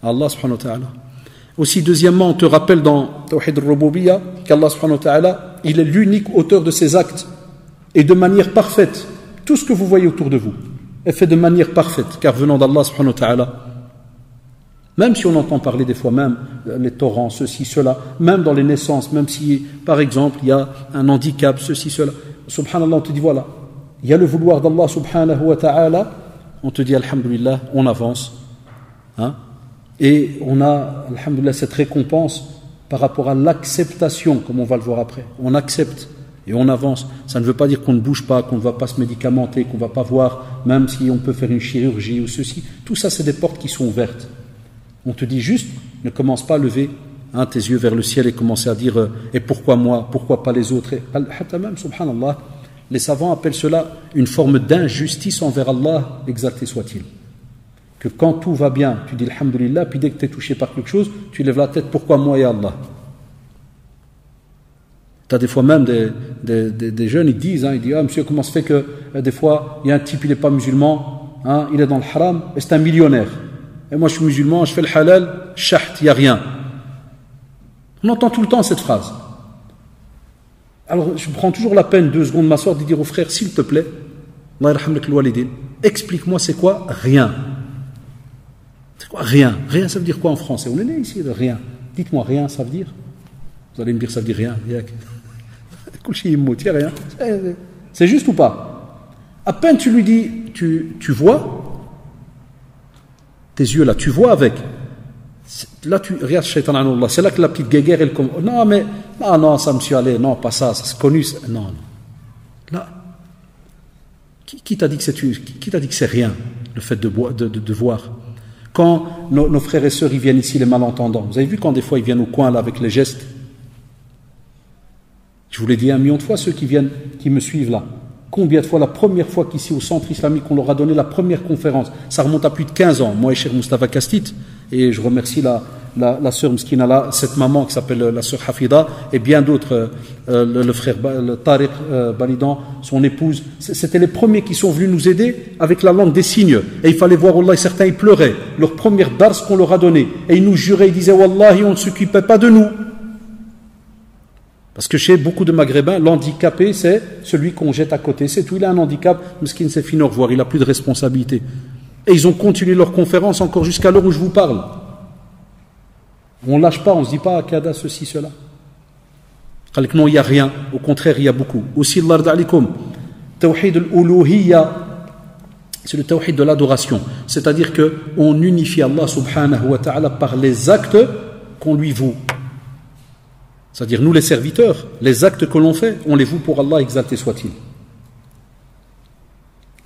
Allah subhanahu wa ta'ala. Aussi, deuxièmement, on te rappelle dans Tawhid al-Rububiyya qu'Allah subhanahu wa ta'ala, il est l'unique auteur de ses actes, et de manière parfaite. Tout ce que vous voyez autour de vous est fait de manière parfaite, car venant d'Allah subhanahu wa ta'ala, Même si on entend parler des fois, même les torrents, ceci, cela, même dans les naissances, même si, par exemple, il y a un handicap, ceci, cela. Subhanallah, on te dit, voilà, il y a le vouloir d'Allah subhanahu wa ta'ala, on te dit, alhamdulillah, on avance. Hein? Et on a, alhamdulillah, cette récompense par rapport à l'acceptation, comme on va le voir après. On accepte et on avance. Ça ne veut pas dire qu'on ne bouge pas, qu'on ne va pas se médicamenter, qu'on ne va pas voir, même si on peut faire une chirurgie ou ceci. Tout ça, c'est des portes qui sont ouvertes. On te dit juste, ne commence pas à lever tes yeux vers le ciel et commencer à dire et pourquoi moi, pourquoi pas les autres. Et, même, subhanallah, les savants appellent cela une forme d'injustice envers Allah, exalté soit-il. Que quand tout va bien, tu dis alhamdulillah, puis dès que tu es touché par quelque chose, tu lèves la tête, pourquoi moi et Allah? Tu as des fois même des jeunes, ils disent, ah monsieur, comment se fait que des fois, il y a un type, il n'est pas musulman, il est dans le haram, et c'est un millionnaire. Et moi je suis musulman, je fais le halal, shaht, il n'y a rien. On entend tout le temps cette phrase. Alors je prends toujours la peine, 2 secondes, de m'asseoir, de dire au frère, s'il te plaît, Allah yarhamlik al-walidin, explique-moi c'est quoi rien. C'est quoi rien? Rien ça veut dire quoi en français? On est né ici de rien. Dites-moi rien ça veut dire? Vous allez me dire ça veut dire rien. Rien. C'est juste ou pas? À peine tu lui dis, tu vois tes yeux là, tu vois avec. Là, regarde, shaitan anullah, c'est là que la petite guéguerre, elle commence. Non, mais, non, ça me suis allé, non, pas ça, ça c'est connu. Non. Là, qui t'a dit que c'est rien, le fait de voir? Quand nos frères et sœurs, ils viennent ici, les malentendants, vous avez vu quand des fois ils viennent au coin là avec les gestes? Je vous l'ai dit 1 million de fois, ceux qui me suivent là. Combien de fois, la première fois qu'ici au centre islamique, on leur a donné la première conférence, ça remonte à plus de 15 ans, moi et cher Mustafa Kastit, et je remercie la sœur Mskina là, cette maman qui s'appelle la sœur Hafida, et bien d'autres, le frère le Tariq Balidan, son épouse, c'était les premiers qui sont venus nous aider avec la langue des signes, et il fallait voir, Wallah, certains ils pleuraient, leur première dars qu'on leur a donné, et ils nous juraient, ils disaient, Wallahi, on ne s'occupait pas de nous. Parce que chez beaucoup de Maghrébins, l'handicapé, c'est celui qu'on jette à côté. C'est tout, il a un handicap, Mskin s'est fini au revoir, il n'a plus de responsabilité. Et ils ont continué leur conférence encore jusqu'à l'heure où je vous parle. On ne lâche pas, on ne se dit pas, Kada, ceci, cela. Non, il n'y a rien. Au contraire, il y a beaucoup. Aussi, Allah d'alikum, tawhid al-uluhiyya, c'est le tawhid de l'adoration. C'est-à-dire qu'on unifie Allah subhanahu wa ta'ala par les actes qu'on lui voue. C'est-à-dire, nous les serviteurs, les actes que l'on fait, on les voue pour Allah, exalté soit-il.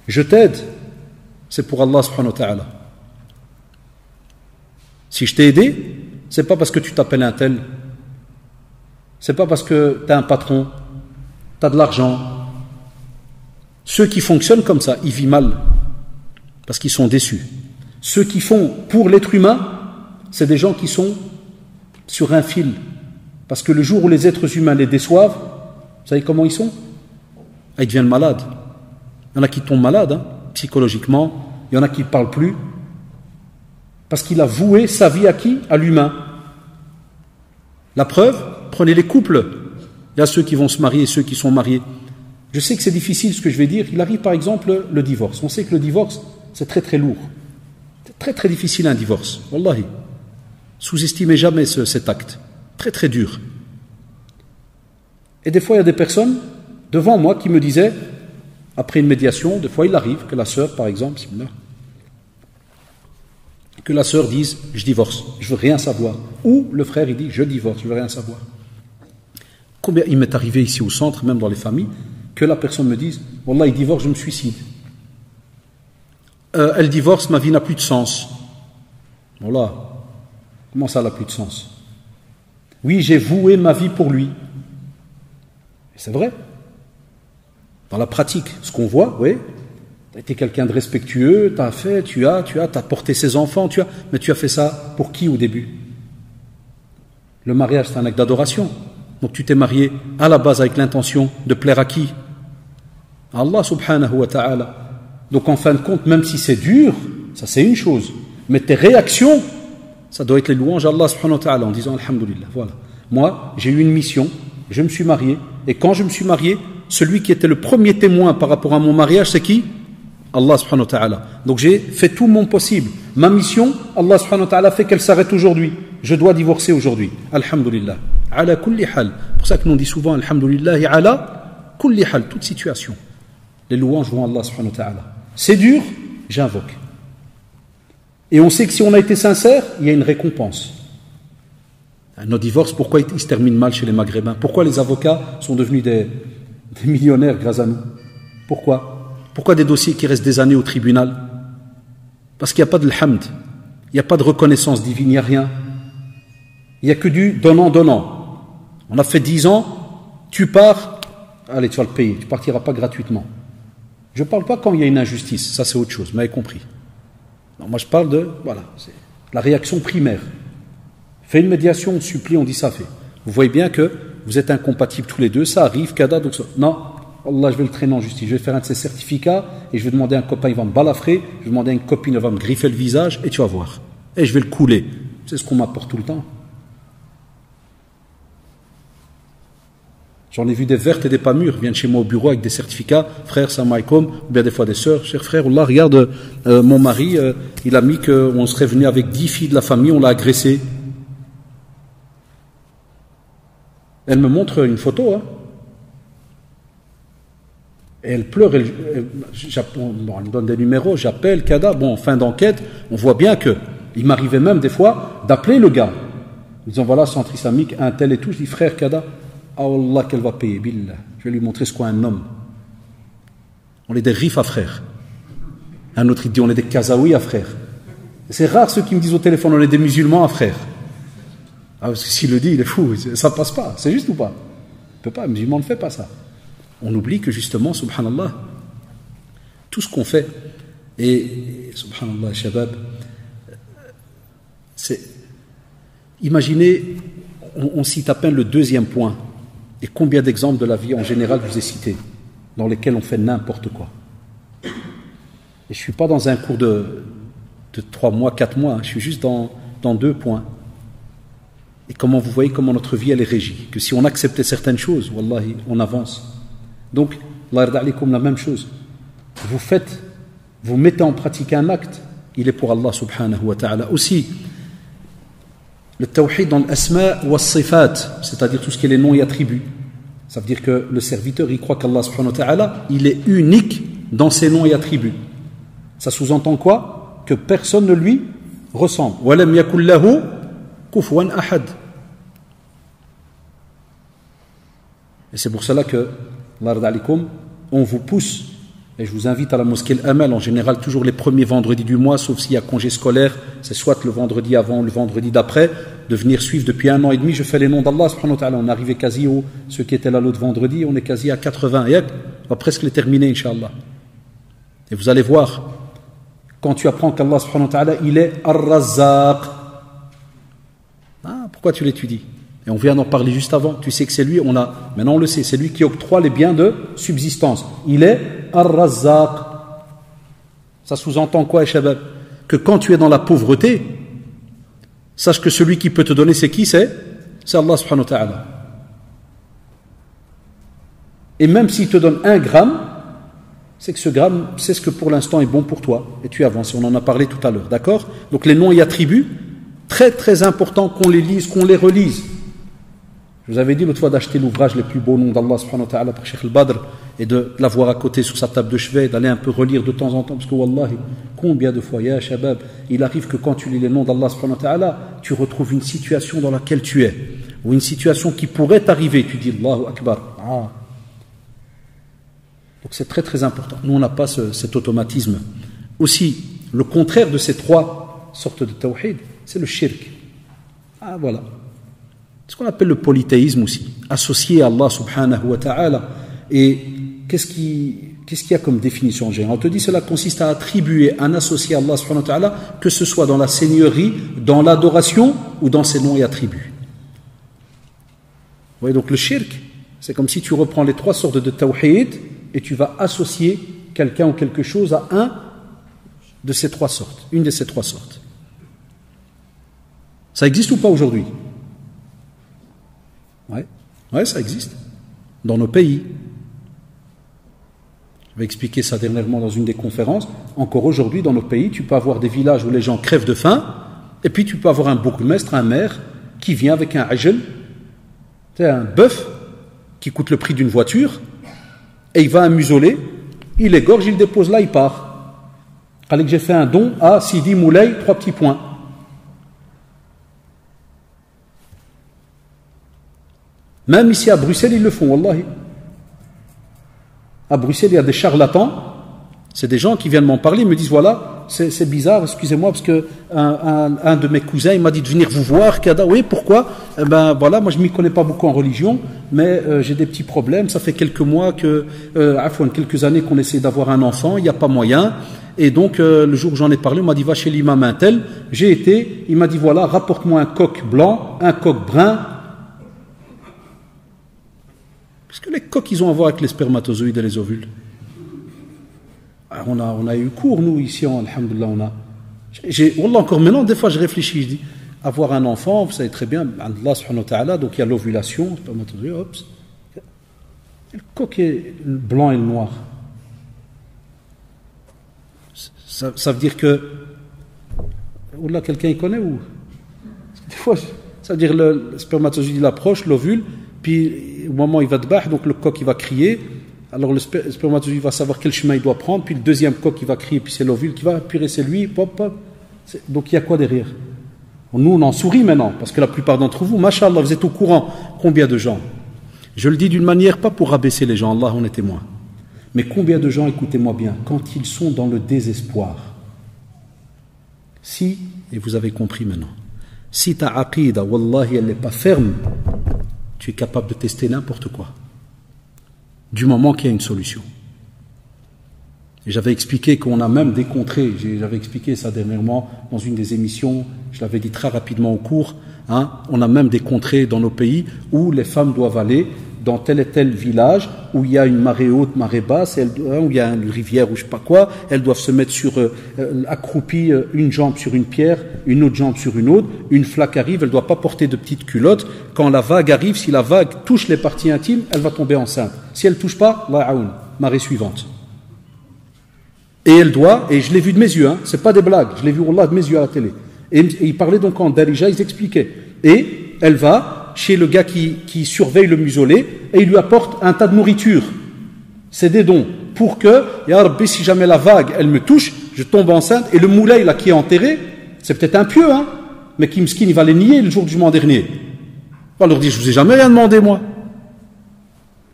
Je t'aide, c'est pour Allah subhanahu wa ta'ala. Si je t'ai aidé, c'est pas parce que tu t'appelles un tel, c'est pas parce que tu as un patron, tu as de l'argent. Ceux qui fonctionnent comme ça, ils vivent mal, parce qu'ils sont déçus. Ceux qui font pour l'être humain, c'est des gens qui sont sur un fil. Parce que le jour où les êtres humains les déçoivent, vous savez comment ils sont? Ils deviennent malades. Il y en a qui tombent malades, psychologiquement. Il y en a qui ne parlent plus. Parce qu'il a voué sa vie à qui? À l'humain. La preuve, prenez les couples. Il y a ceux qui vont se marier et ceux qui sont mariés. Je sais que c'est difficile ce que je vais dire. Il arrive par exemple le divorce. On sait que le divorce, c'est très très lourd. C'est très très difficile un divorce. Wallahi. Sous-estimez jamais cet acte. Très très dur. Et des fois il y a des personnes devant moi qui me disaient, après une médiation, des fois il arrive que la sœur par exemple, que la sœur dise je divorce, je veux rien savoir, ou le frère il dit je divorce, je veux rien savoir. Combien il m'est arrivé ici au centre, même dans les familles, que la personne me dise Wallah il divorce, je me suicide, elle divorce, ma vie n'a plus de sens. Voilà. Comment ça n'a plus de sens? Oui, j'ai voué ma vie pour lui. C'est vrai. Dans la pratique, ce qu'on voit, oui, tu as été quelqu'un de respectueux, tu as fait, tu as porté ses enfants, mais tu as fait ça pour qui au début? Le mariage, c'est un acte d'adoration. Donc tu t'es marié à la base avec l'intention de plaire à qui? À Allah subhanahu wa ta'ala. Donc en fin de compte, même si c'est dur, ça c'est une chose, mais tes réactions, ça doit être les louanges à Allah subhanahu wa ta'ala en disant alhamdulillah. Voilà. Moi, j'ai eu une mission, je me suis marié, et quand je me suis marié, celui qui était le premier témoin par rapport à mon mariage, c'est qui? Allah subhanahu wa ta'ala. Donc j'ai fait tout mon possible. Ma mission, Allah subhanahu wa ta'ala fait qu'elle s'arrête aujourd'hui. Je dois divorcer aujourd'hui. Alhamdulillah. Ala kulli hal. C'est pour ça que nous on dit souvent Alhamdulillah ala kulli hal. Toute situation. Les louanges vont à Allah subhanahu wa ta'ala. C'est dur, j'invoque. Et on sait que si on a été sincère, il y a une récompense. Nos divorces, pourquoi ils se terminent mal chez les Maghrébins? Pourquoi les avocats sont devenus des millionnaires grâce à nous? Pourquoi des dossiers qui restent des années au tribunal? Parce qu'il n'y a pas de l'hamd, il n'y a pas de reconnaissance divine, il n'y a rien. Il n'y a que du donnant. On a fait 10 ans, tu pars, allez, tu vas le payer, tu ne partiras pas gratuitement. Je ne parle pas quand il y a une injustice, ça c'est autre chose, vous m'avez compris. Non, moi je parle de, voilà, c'est la réaction primaire. Fais une médiation, on te supplie, on dit ça fait. Vous voyez bien que vous êtes incompatibles tous les deux, ça arrive, kada, donc ça. Non, Allah, je vais le traîner en justice, je vais faire un de ces certificats et je vais demander à un copain, il va me balafrer, je vais demander à une copine, elle va me griffer le visage et tu vas voir. Et je vais le couler. C'est ce qu'on m'apporte tout le temps. J'en ai vu des vertes et des pas mûres, viennent chez moi au bureau avec des certificats, frère, salam alaikum, ou bien des fois des sœurs, cher frère, Allah, regarde, mon mari, il a mis qu'on serait venu avec 10 filles de la famille, on l'a agressé. Elle me montre une photo, hein. Et elle pleure, elle me donne des numéros, j'appelle, kada, bon, en fin d'enquête, on voit bien que, il m'arrivait même des fois d'appeler le gars, en disant voilà, centre islamique, un tel et tout, je dis frère, kada, ah Allah qu'elle va payer, billah, je vais lui montrer ce qu'est un homme. On est des rifa frère. Un autre il dit on est des kazaouis à frère. C'est rare ceux qui me disent au téléphone on est des musulmans à frère. Ah, parce que s'il le dit, il est fou, ça passe pas, c'est juste ou pas? Il peut pas, un musulman ne fait pas ça. On oublie que justement, subhanallah, tout ce qu'on fait, et subhanallah, shabab, c'est, imaginez, on cite à peine le deuxième point, et combien d'exemples de la vie en général je vous ai cités, dans lesquels on fait n'importe quoi. Et je ne suis pas dans un cours de 3 mois, 4 mois, je suis juste dans 2 points. Et comment vous voyez comment notre vie elle est régie, que si on acceptait certaines choses, wallahi, on avance. Donc, Allah yarda alaykoum, la même chose. Vous mettez en pratique un acte, il est pour Allah subhanahu wa ta'ala. Aussi, le tawhid dans l'asma wa sifat, c'est-à-dire tout ce qui est les noms et attributs. Ça veut dire que le serviteur, il croit qu'Allah subhanahu wa ta'ala, il est unique dans ses noms et attributs. Ça sous-entend quoi? Que personne ne lui ressemble. Walam yakul lahu kufuwan ahad. Et c'est pour cela que, on vous pousse, et je vous invite à la mosquée Al-Amal, en général toujours les premiers vendredis du mois, sauf s'il y a congé scolaire, c'est soit le vendredi avant ou le vendredi d'après, de venir suivre depuis 1 an et demi, je fais les noms d'Allah, subhanahu wa ta'ala. On est arrivé quasi ceux qui étaient là l'autre vendredi, on est quasi à 80, et on va presque les terminer, Inch'Allah. Et vous allez voir, quand tu apprends qu'Allah, subhanahu wa ta'ala, il est Ar-Razzaq. Ah, pourquoi tu l'étudies? Et on vient d'en parler juste avant. Tu sais que c'est lui, maintenant on le sait, c'est lui qui octroie les biens de subsistance. Il est Ar-Razzaq. Ça sous-entend quoi, Shabab? Que quand tu es dans la pauvreté, sache que celui qui peut te donner, c'est qui? C'est Allah subhanahu wa ta'ala. Et même s'il te donne 1 gramme, c'est que ce gramme, c'est ce que pour l'instant est bon pour toi. Et tu avances, on en a parlé tout à l'heure, d'accord? Donc les noms et attributs, très très important qu'on les lise, qu'on les relise. Je vous avais dit l'autre fois d'acheter l'ouvrage Les plus beaux noms d'Allah subhanahu wa ta'ala par Cheikh Al-Badr et de l'avoir à côté sur sa table de chevet, d'aller un peu relire de temps en temps, parce que wallahi, combien de fois, ya shabab, il arrive que quand tu lis les noms d'Allah subhanahu wa ta'ala, tu retrouves une situation dans laquelle tu es, ou une situation qui pourrait t'arriver, tu dis Allahu Akbar. Ah. Donc c'est très très important. Nous on n'a pas cet automatisme. Aussi, le contraire de ces 3 sortes de tawhid, c'est le shirk. Ah voilà. Ce qu'on appelle le polythéisme aussi, associé à Allah subhanahu wa ta'ala. Et qu'est-ce qu'il y a comme définition en général? On te dit cela consiste à attribuer un associé à Allah subhanahu wa ta'ala, que ce soit dans la seigneurie, dans l'adoration ou dans ses noms et attributs. Vous voyez, donc le shirk, c'est comme si tu reprends les 3 sortes de tawhid et tu vas associer quelqu'un ou quelque chose à un de ces 3 sortes, une de ces 3 sortes. Ça existe ou pas aujourd'hui? Ouais, ça existe. Dans nos pays. J'avais expliqué ça dernièrement dans une des conférences. Encore aujourd'hui, dans nos pays, tu peux avoir des villages où les gens crèvent de faim, et puis tu peux avoir un bourgmestre, un maire, qui vient avec un ajel, c'est un bœuf, qui coûte le prix d'une voiture, et il va à un musolé, il égorge, il le dépose là, il part. Allez que j'ai fait un don à Sidi Moulay, 3 petits points. Même ici à Bruxelles, ils le font, wallahi. À Bruxelles, il y a des charlatans, c'est des gens qui viennent m'en parler, ils me disent voilà, c'est bizarre, excusez-moi, parce que un de mes cousins, il m'a dit de venir vous voir, Kada, oui, pourquoi? Eh ben voilà, moi je ne m'y connais pas beaucoup en religion, mais j'ai des petits problèmes, ça fait quelques mois quelques années qu'on essaie d'avoir un enfant, il n'y a pas moyen, et donc le jour où j'en ai parlé, on m'a dit va chez l'imam un tel, j'ai été, il m'a dit voilà, rapporte-moi un coq blanc, un coq brun. Qu'est-ce que les coqs ils ont à voir avec les spermatozoïdes et les ovules? Alors on a eu cours, nous, ici, alhamdoulilah, Wallah, encore maintenant, des fois, je réfléchis, je dis, avoir un enfant, vous savez très bien, Allah subhanahu wa ta'ala, donc il y a l'ovulation, spermatozoïde, hop, le coq est le blanc et le noir. Ça veut dire que, Wallah, quelqu'un y connaît ou? Des fois, ça veut dire le spermatozoïde, il approche, l'ovule, puis au moment où il va dbah, donc le coq il va crier, alors le spermatozoïde va savoir quel chemin il doit prendre, puis le deuxième coq il va crier, puis c'est l'ovule qui va, puis c'est lui, pop, pop. Donc il y a quoi derrière? Nous on en sourit maintenant, parce que la plupart d'entre vous, mashallah, vous êtes au courant, combien de gens, je le dis d'une manière, pas pour rabaisser les gens, Allah en est témoin, mais combien de gens, écoutez-moi bien, quand ils sont dans le désespoir, si, et vous avez compris maintenant, si ta aqida, wallahi, elle n'est pas ferme, tu es capable de tester n'importe quoi, du moment qu'il y a une solution. Et j'avais expliqué qu'on a même des contrées, j'avais expliqué ça dernièrement dans une des émissions, je l'avais dit très rapidement au cours, on a même des contrées dans nos pays où les femmes doivent aller dans tel et tel village où il y a une marée haute, marée basse, où il y a une rivière ou je sais pas quoi, elles doivent se mettre accroupies, une jambe sur une pierre, une autre jambe sur une autre, une flaque arrive, elle ne doit pas porter de petites culottes, quand la vague arrive, si la vague touche les parties intimes, elle va tomber enceinte. Si elle ne touche pas, marée suivante. Et elle doit, et je l'ai vu de mes yeux, c'est pas des blagues, je l'ai vu Allah de mes yeux à la télé. Et ils parlaient donc en Darija, ils expliquaient. Et elle va chez le gars qui surveille le musolé et il lui apporte un tas de nourriture. C'est des dons pour que, ya Rabbi, si jamais la vague, elle me touche, je tombe enceinte et le moulay là qui est enterré, c'est peut-être un pieux, mais qui miskin, il va les nier le jour du jugement dernier. On va leur dire, je vous ai jamais rien demandé, moi.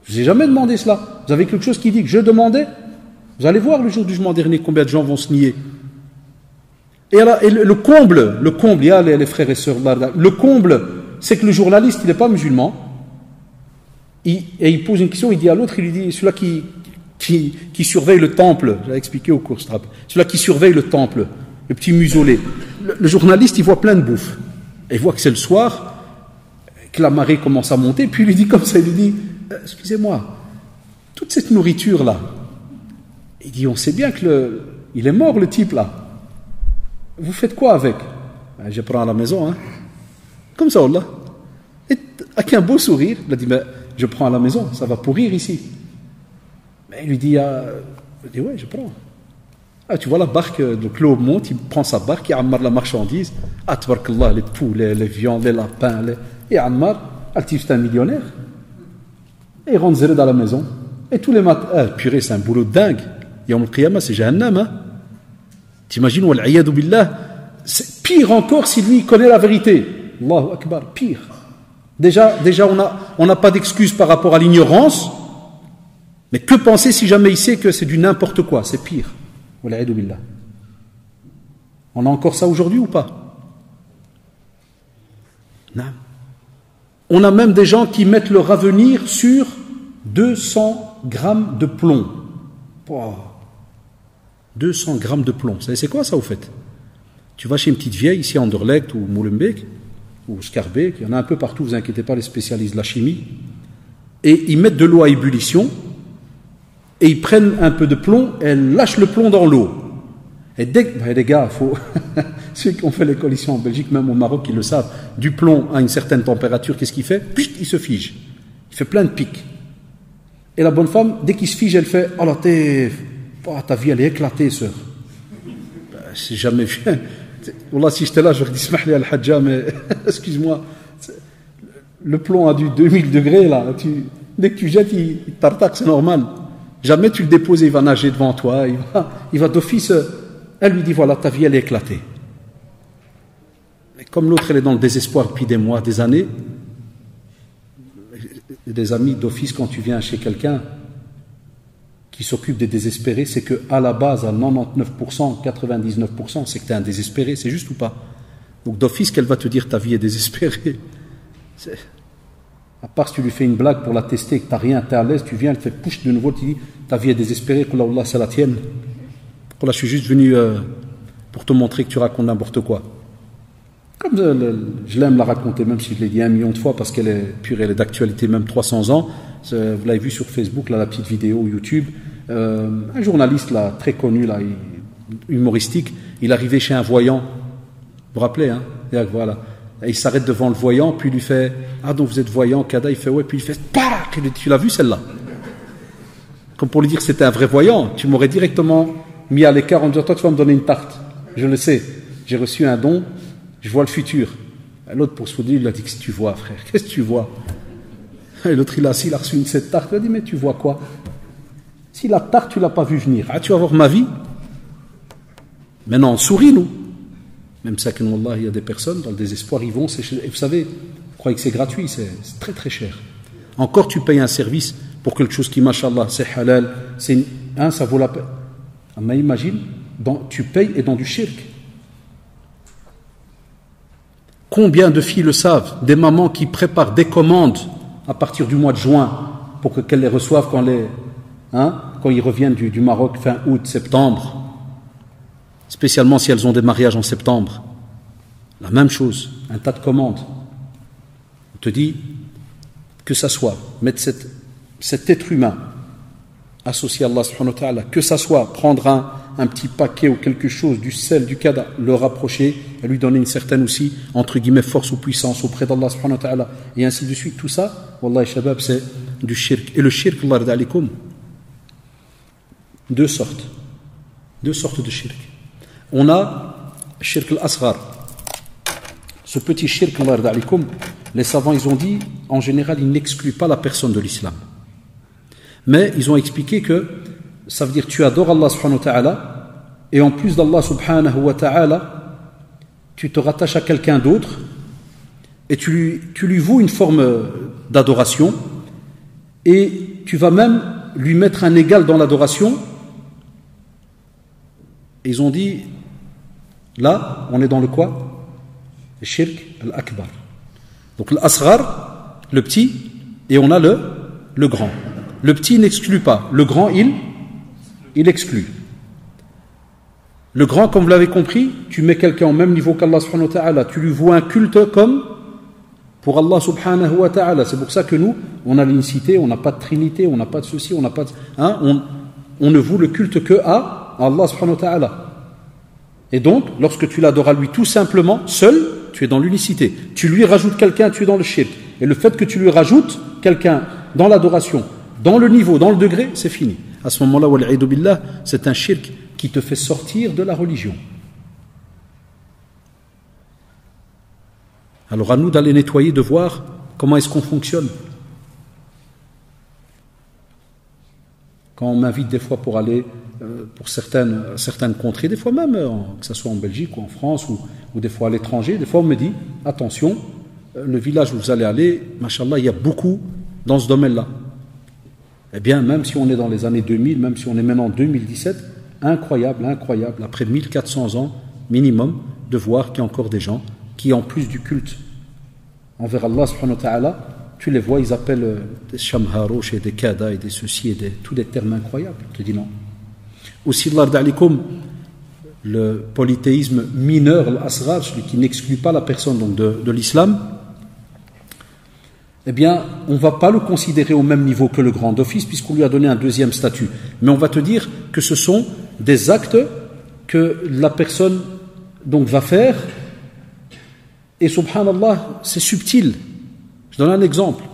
Je vous ai jamais demandé cela. Vous avez quelque chose qui dit que je demandais? Vous allez voir le jour du jugement dernier combien de gens vont se nier. Et le comble, il y a les frères et sœurs, le comble, c'est que le journaliste, il n'est pas musulman, et il pose une question, il dit à l'autre, il lui dit, celui-là qui surveille le temple, j'avais expliqué au cours Strap, celui-là qui surveille le temple, le petit musolé, le journaliste, il voit plein de bouffe, et il voit que c'est le soir, que la marée commence à monter, puis il lui dit comme ça, il lui dit, excusez-moi, toute cette nourriture-là, il dit, on sait bien que il est mort, le type là, vous faites quoi avec? Je prends à la maison, comme ça, Allah. Et avec un beau sourire, il a dit, je prends à la maison, ça va pourrir ici. Mais il lui dit, ouais, je prends. Tu vois la barque, donc l'eau monte, il prend sa barque, il ammar la marchandise. Tabarakallah, les poulets, les viandes, les lapins, et ammar, c'est un millionnaire. Et il rentre dans la maison. Et tous les matins, purée, c'est un boulot dingue. Yawm al-Qiyamah, c'est Jahannam. T'imagines, wal-'iyadu billah, c'est pire encore si lui il connaît la vérité. Allahu Akbar, pire. Déjà on n'a pas d'excuse par rapport à l'ignorance, mais que penser si jamais il sait que c'est du n'importe quoi, c'est pire. Wal-'iyadu billah. On a encore ça aujourd'hui ou pas? Non. On a même des gens qui mettent leur avenir sur 200 grammes de plomb. Wow. 200 grammes de plomb. Vous savez c'est quoi ça, au fait? Tu vas chez une petite vieille, ici à Anderlecht ou Molenbeek, ou Scarbeek, il y en a un peu partout, vous inquiétez pas, les spécialistes de la chimie, et ils mettent de l'eau à ébullition, et ils prennent un peu de plomb, et elles lâchent le plomb dans l'eau. Et dès que, les gars, ceux qui ont fait l'école ici en Belgique, même au Maroc, ils le savent, du plomb à une certaine température, qu'est-ce qu'il fait? Pust, il se fige. Il fait plein de pics. Et la bonne femme, dès qu'il se fige, elle fait « Oh là, ta vie, elle est éclatée, sœur. » C'est jamais vu. Wallah, si j'étais là, j'aurais dit « Smahli al-Hajja, mais excuse-moi. » Le plomb a du 2000 degrés, là. Dès que tu jettes, il t'attaque, c'est normal. Jamais tu le déposes et il va nager devant toi. Il va d'office. Elle lui dit, voilà, ta vie, elle est éclatée. Et comme l'autre, elle est dans le désespoir depuis des mois, des années, des amis d'office, quand tu viens chez quelqu'un qui s'occupe des désespérés, c'est qu'à la base, à 99%, 99%, c'est que tu es un désespéré, c'est juste ou pas? Donc d'office, qu'elle va te dire, ta vie est désespérée. À part si tu lui fais une blague pour la tester, que tu n'as rien, tu es à l'aise, tu viens, elle te fait push de nouveau, tu dis ta vie est désespérée, que Allah c'est la tienne. Là, je suis juste venu pour te montrer que tu racontes n'importe quoi. Comme je l'aime la raconter, même si je l'ai dit 1 million de fois, parce qu'elle est pure, elle est d'actualité, même 300 ans. Vous l'avez vu sur Facebook, là, la petite vidéo YouTube. Un journaliste là, très connu, là, humoristique, il arrivait chez un voyant. Vous vous rappelez, hein? Et voilà. Et il s'arrête devant le voyant, puis il lui fait « Ah, donc vous êtes voyant, Kada ?» Il fait « Ouais », puis il fait « Parak !» Il dit « Tu l'as vu celle-là ?» Comme pour lui dire que c'était un vrai voyant. Tu m'aurais directement mis à l'écart en me disant « Toi, tu vas me donner une tarte. » Je le sais. J'ai reçu un don, je vois le futur. L'autre, pour se foutre, il a dit « Qu'est-ce que tu vois, frère? Qu'est-ce que tu vois ?» Et l'autre, il a assis, il a reçu cette tarte. Il a dit « Mais tu vois quoi? Si la tarte, tu ne l'as pas vu venir. Ah, tu vas voir ma vie? Maintenant, on sourit, nous. » Même ça que Wallah, il y a des personnes dans le désespoir, ils vont, et vous savez, vous croyez que c'est gratuit, c'est très très cher. Encore tu payes un service pour quelque chose qui, mashallah, c'est halal, ça vaut la peine. Mais imagine, tu payes et dans du shirk. Combien de filles le savent, des mamans qui préparent des commandes à partir du mois de juin pour qu'elles les reçoivent quand ils reviennent du Maroc fin août, septembre. Spécialement si elles ont des mariages en septembre. La même chose, un tas de commandes. On te dit que ça soit, mettre cet être humain associé à Allah subhanahu wa ta'ala, que ça soit prendre un petit paquet ou quelque chose, du sel, du kada, le rapprocher et lui donner une certaine aussi, entre guillemets, force ou puissance auprès d'Allah subhanahu wa ta'ala, et ainsi de suite. Tout ça, Wallahi shabab, c'est du shirk. Et le shirk, Allah rda alikum, deux sortes de shirk. On a shirk al-asghar. Ce petit shirk, les savants, ils ont dit, en général, il n'exclut pas la personne de l'islam. Mais ils ont expliqué que ça veut dire tu adores Allah subhanahu wa ta'ala, et en plus d'Allah subhanahu wa ta'ala, tu te rattaches à quelqu'un d'autre, et tu lui voues une forme d'adoration, et tu vas même lui mettre un égal dans l'adoration. Et ils ont dit, là, on est dans le quoi? Le shirk al-akbar. Donc l'asghar, le petit, et on a le grand. Le petit n'exclut pas. Le grand, il exclut. Le grand, comme vous l'avez compris, tu mets quelqu'un au même niveau qu'Allah subhanahu wa ta'ala. Tu lui voues un culte comme pour Allah subhanahu wa ta'ala. C'est pour ça que nous, on a l'unicité, on n'a pas de trinité, on n'a pas de ceci, on n'a pas de... on ne voue le culte que à Allah subhanahu wa ta'ala. Et donc, lorsque tu l'adores à lui tout simplement, seul, tu es dans l'unicité. Tu lui rajoutes quelqu'un, tu es dans le shirk. Et le fait que tu lui rajoutes quelqu'un dans l'adoration, dans le niveau, dans le degré, c'est fini. À ce moment-là, wal'a'idhu billah, c'est un shirk qui te fait sortir de la religion. Alors à nous d'aller nettoyer, de voir comment est-ce qu'on fonctionne. Quand on m'invite des fois pour aller pour certaines contrées, des fois même, que ce soit en Belgique ou en France ou des fois à l'étranger, des fois on me dit, attention, le village où vous allez aller, machallah, il y a beaucoup dans ce domaine-là. Eh bien, même si on est dans les années 2000, même si on est maintenant en 2017, incroyable, après 1400 ans minimum, de voir qu'il y a encore des gens qui, en plus du culte envers Allah subhanahu wa ta'ala, tu les vois, ils appellent des shamharosh et des kada et des ceci et tous des termes incroyables. Je te dis non. Aussi, le polythéisme mineur, l'asghar, celui qui n'exclut pas la personne donc de l'islam, eh bien, on ne va pas le considérer au même niveau que le grand d'office, puisqu'on lui a donné un deuxième statut. Mais on va te dire que ce sont des actes que la personne donc va faire, et subhanallah, c'est subtil. Je donne un exemple.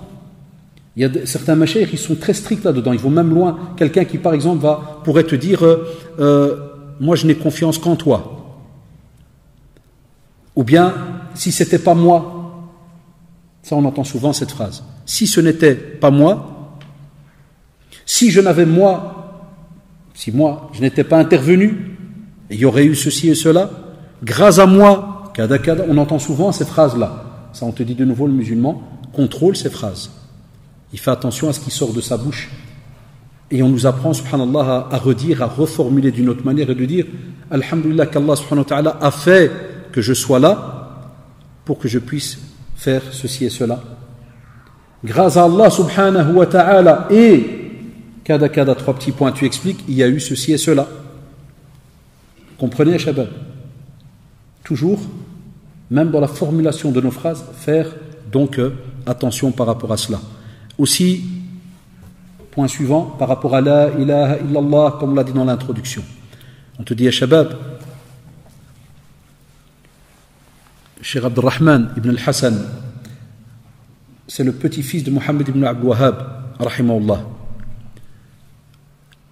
Il y a certains mashayikh qui sont très stricts là-dedans, ils vont même loin. Quelqu'un qui, par exemple, pourrait te dire moi je n'ai confiance qu'en toi. Ou bien, si c'était pas moi, ça on entend souvent cette phrase, si ce n'était pas moi, si je n'avais si moi je n'étais pas intervenu, il y aurait eu ceci et cela, grâce à moi, kada kada, on entend souvent ces phrases-là. Ça on te dit de nouveau, le musulman contrôle ces phrases. Il fait attention à ce qui sort de sa bouche. Et on nous apprend, subhanallah, à redire, à reformuler d'une autre manière et de dire alhamdulillah qu'Allah subhanahu wa ta'ala a fait que je sois là pour que je puisse faire ceci et cela. Grâce à Allah subhanahu wa ta'ala et kada kada, 3 petits points, tu expliques, il y a eu ceci et cela. Comprenez, Shabab? Toujours, même dans la formulation de nos phrases, faire donc attention par rapport à cela. Aussi, point suivant, par rapport à la ilaha illallah, comme on l'a dit dans l'introduction. On te dit, Shabab, Cheikh Abdurrahman ibn al-Hassan, c'est le petit-fils de Mohammed ibn Abdul Wahhab, rahimahullah.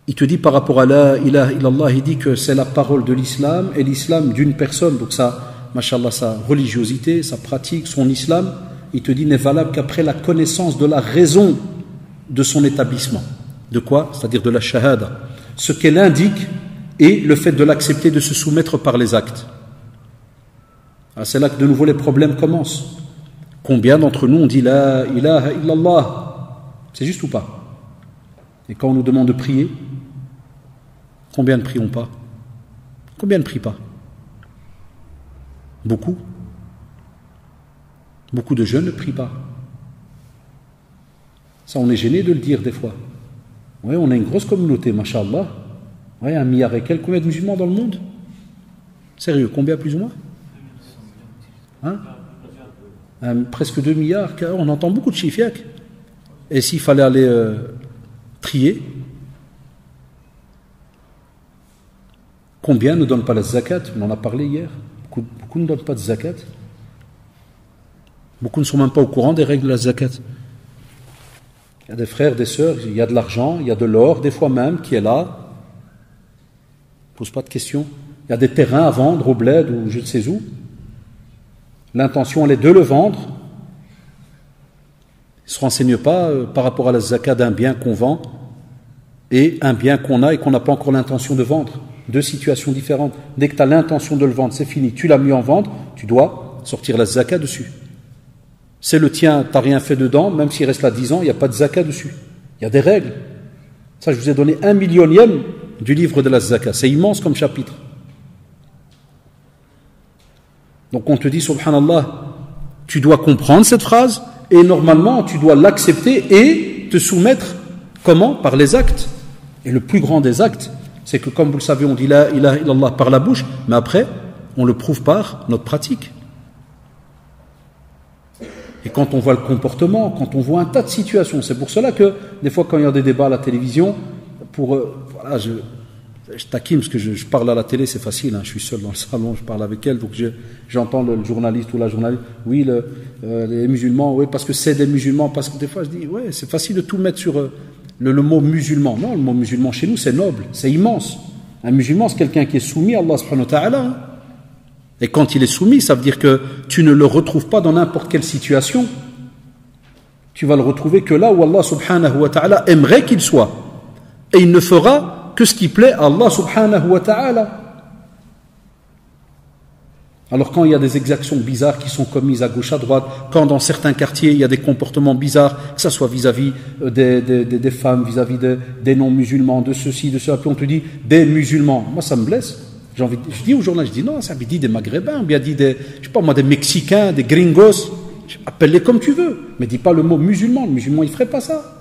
Il te dit par rapport à la ilaha illallah, il dit que c'est la parole de l'islam et l'islam d'une personne. Donc ça, mashallah, sa religiosité, sa pratique, son islam, il te dit n'est valable qu'après la connaissance de la raison de son établissement. De quoi? C'est-à-dire de la shahada. Ce qu'elle indique et le fait de l'accepter, de se soumettre par les actes. Alors c'est là que de nouveau les problèmes commencent. Combien d'entre nous on dit la ilaha illallah? C'est juste ou pas? Et quand on nous demande de prier, combien ne prions pas? Combien ne prient pas? Beaucoup. Beaucoup de jeunes ne prient pas. Ça, on est gêné de le dire des fois. Oui, on a une grosse communauté, mashallah. Oui, 1 milliard et quelques. Combien de musulmans dans le monde? Sérieux, combien plus ou moins? Presque 2 milliards. On entend beaucoup de chiffres. Et s'il fallait aller trier, combien ne donnent pas la zakat? On en a parlé hier. Beaucoup ne donnent pas de zakat. Beaucoup ne sont même pas au courant des règles de la zakat. Il y a des frères, des sœurs, il y a de l'argent, il y a de l'or, des fois même, qui est là. Ne pose pas de questions. Il y a des terrains à vendre au bled ou je ne sais où. L'intention, elle est de le vendre. Ils ne se renseignent pas par rapport à la zakat d'un bien qu'on vend et un bien qu'on a et qu'on n'a pas encore l'intention de vendre. 2 situations différentes. Dès que tu as l'intention de le vendre, c'est fini. Tu l'as mis en vente, tu dois sortir la zakat dessus. C'est le tien, tu n'as rien fait dedans, même s'il reste là 10 ans, il n'y a pas de zakat dessus. Il y a des règles. Ça, je vous ai donné 1 millionième du livre de la zakat. C'est immense comme chapitre. Donc on te dit, subhanallah, tu dois comprendre cette phrase et normalement tu dois l'accepter et te soumettre, comment? Par les actes. Et le plus grand des actes, c'est que comme vous le savez, on dit la ilaha illallah par la bouche, mais après, on le prouve par notre pratique. Et quand on voit le comportement, quand on voit un tas de situations, c'est pour cela que des fois quand il y a des débats à la télévision, voilà, je taquine parce que je parle à la télé, c'est facile, je suis seul dans le salon, je parle avec elle, donc j'entends le journaliste ou la journaliste, oui, les musulmans, oui, parce que c'est des musulmans, parce que des fois je dis, ouais, c'est facile de tout mettre sur le mot musulman. Non, le mot musulman chez nous, c'est noble, c'est immense. Un musulman, c'est quelqu'un qui est soumis à Allah subhanahu wa ta'ala. Et quand il est soumis, ça veut dire que tu ne le retrouves pas dans n'importe quelle situation. Tu vas le retrouver que là où Allah subhanahu wa ta'ala aimerait qu'il soit. Et il ne fera que ce qui plaît à Allah subhanahu wa ta'ala. Alors quand il y a des exactions bizarres qui sont commises à gauche, à droite, quand dans certains quartiers il y a des comportements bizarres, que ce soit vis-à-vis des femmes, vis-à-vis des non-musulmans, de ceci, de cela, puis on te dit des musulmans, moi ça me blesse. Je dis aux journalistes, je dis non, ça veut dire des Maghrébins, ou bien dit des, je sais pas moi, des Mexicains, des gringos, appelle-les comme tu veux, mais dis pas le mot musulman, le musulman il ferait pas ça.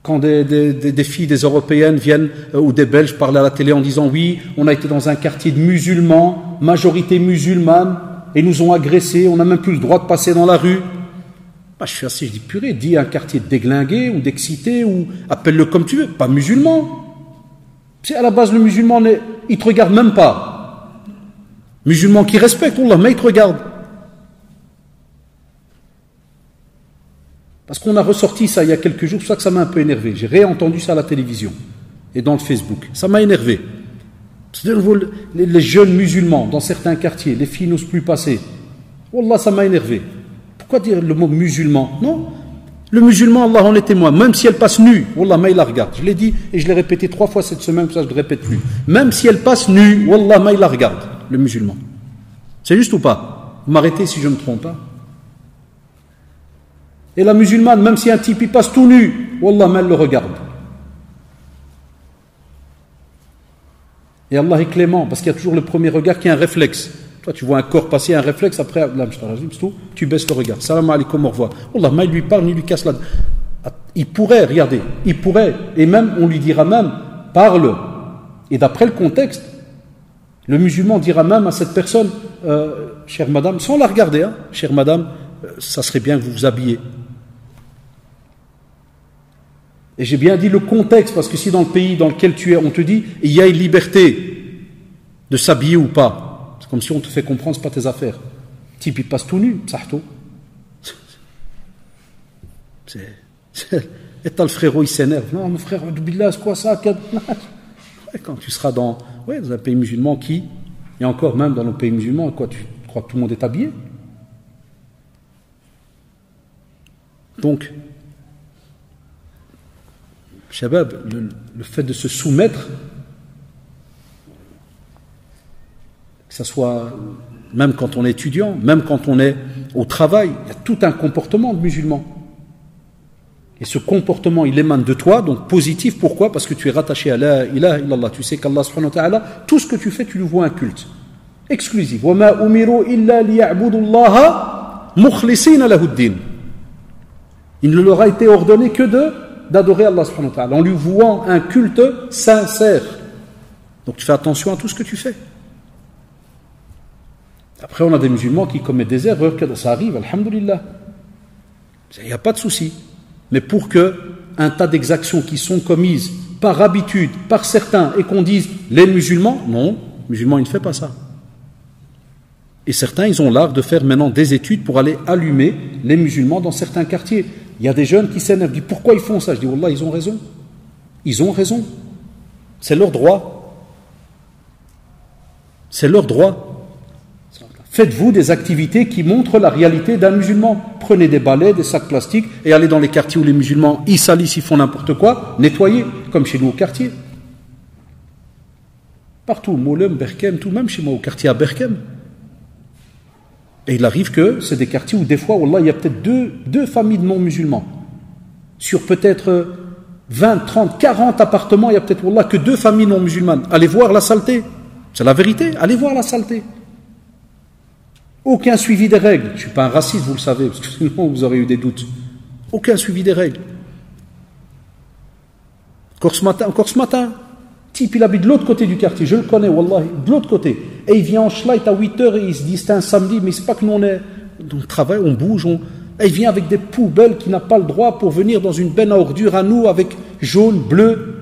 Quand des filles, des Européennes viennent, ou des Belges parlent à la télé en disant oui, on a été dans un quartier de musulmans, majorité musulmane, et nous ont agressés, on n'a même plus le droit de passer dans la rue. Bah, je suis assis, je dis purée, dis un quartier de déglingué ou d'excité, ou appelle-le comme tu veux, pas musulman. C'est à la base le musulman, il te regarde même pas. Musulman qui respecte Allah, mais il te regarde. Parce qu'on a ressorti ça il y a quelques jours, c'est pour ça que ça m'a un peu énervé. J'ai réentendu ça à la télévision et dans le Facebook. Ça m'a énervé. Les jeunes musulmans dans certains quartiers, les filles n'osent plus passer. Wallah, ça m'a énervé. Pourquoi dire le mot musulman? Non. Le musulman, Allah en est témoin. Même si elle passe nue, Wallah, mais il la regarde. Je l'ai dit et je l'ai répété 3 fois cette semaine, pour ça je ne le répète plus. Même si elle passe nue, Wallah, mais il la regarde, le musulman. C'est juste ou pas? Vous m'arrêtez si je me trompe. Hein? Et la musulmane, même si un type il passe tout nu, Wallah, mais elle le regarde. Et Allah est clément, parce qu'il y a toujours le premier regard qui est un réflexe. Toi, tu vois un corps passer, un réflexe, après, tu baisses le regard. Salam alaikum, au revoir. Allah, mais il lui parle, il lui casse la... Il pourrait, regardez, il pourrait, et même, on lui dira même, parle. Et d'après le contexte, le musulman dira même à cette personne, chère madame, sans la regarder, hein, chère madame, ça serait bien que vous vous habillez. Et j'ai bien dit le contexte, parce que si dans le pays dans lequel tu es, on te dit, il y a une liberté de s'habiller ou pas, c'est comme si on te fait comprendre, ce n'est pas tes affaires. Le type, il passe tout nu, psahto. Et t'as le frérot, il s'énerve. Non, mon frère, billah, c'est quoi ça? Quand tu seras dans un pays musulman et encore même dans nos pays musulmans, quoi, tu crois que tout le monde est habillé? Donc, Shabab, le fait de se soumettre, que ce soit même quand on est étudiant, même quand on est au travail, il y a tout un comportement de musulman. Et ce comportement, il émane de toi, donc positif. Pourquoi? Parce que tu es rattaché à la ilaha illallah. Tu sais qu'Allah subhanahu wa ta'ala, tout ce que tu fais, tu lui vois un culte exclusif. وَمَا أُمِرُوا إِلَّا لِيَعْبُدُوا اللَّهَ مُخْلِصِينَ لَهُ الدِّينَ. Il ne leur a été ordonné que d'adorer Allah subhanahu wa ta'ala en lui vouant un culte sincère. Donc tu fais attention à tout ce que tu fais. Après, on a des musulmans qui commettent des erreurs, ça arrive, alhamdulillah. Il n'y a pas de souci. Mais pour qu'un tas d'exactions qui sont commises par habitude, par certains, et qu'on dise les musulmans, non, musulmans, il ne fait pas ça. Et certains, ils ont l'art de faire maintenant des études pour aller allumer les musulmans dans certains quartiers. Il y a des jeunes qui s'énervent, disent pourquoi ils font ça? Je dis, wallah, ils ont raison. Ils ont raison. C'est leur droit. C'est leur droit. Faites-vous des activités qui montrent la réalité d'un musulman. Prenez des balais, des sacs plastiques et allez dans les quartiers où les musulmans ils salissent, ils font n'importe quoi, nettoyez, comme chez nous au quartier. Partout, Moulem, Berkem, tout, même chez moi au quartier à Berkem. Et il arrive que c'est des quartiers où des fois, wallah, il y a peut-être deux familles de non-musulmans. Sur peut-être 20, 30, 40 appartements, il y a peut-être, wallah, que 2 familles non-musulmanes. Allez voir la saleté. C'est la vérité, allez voir la saleté. Aucun suivi des règles. Je ne suis pas un raciste, vous le savez, parce que sinon vous aurez eu des doutes. Aucun suivi des règles. Encore ce matin, type il habite de l'autre côté du quartier, je le connais, wallah, de l'autre côté. Et il vient en Schleit à 8h et il se dit c'est un samedi, mais c'est pas que nous on travaille, on bouge, et il vient avec des poubelles qui n'a pas le droit pour venir dans une benne à ordures à nous avec jaune, bleu.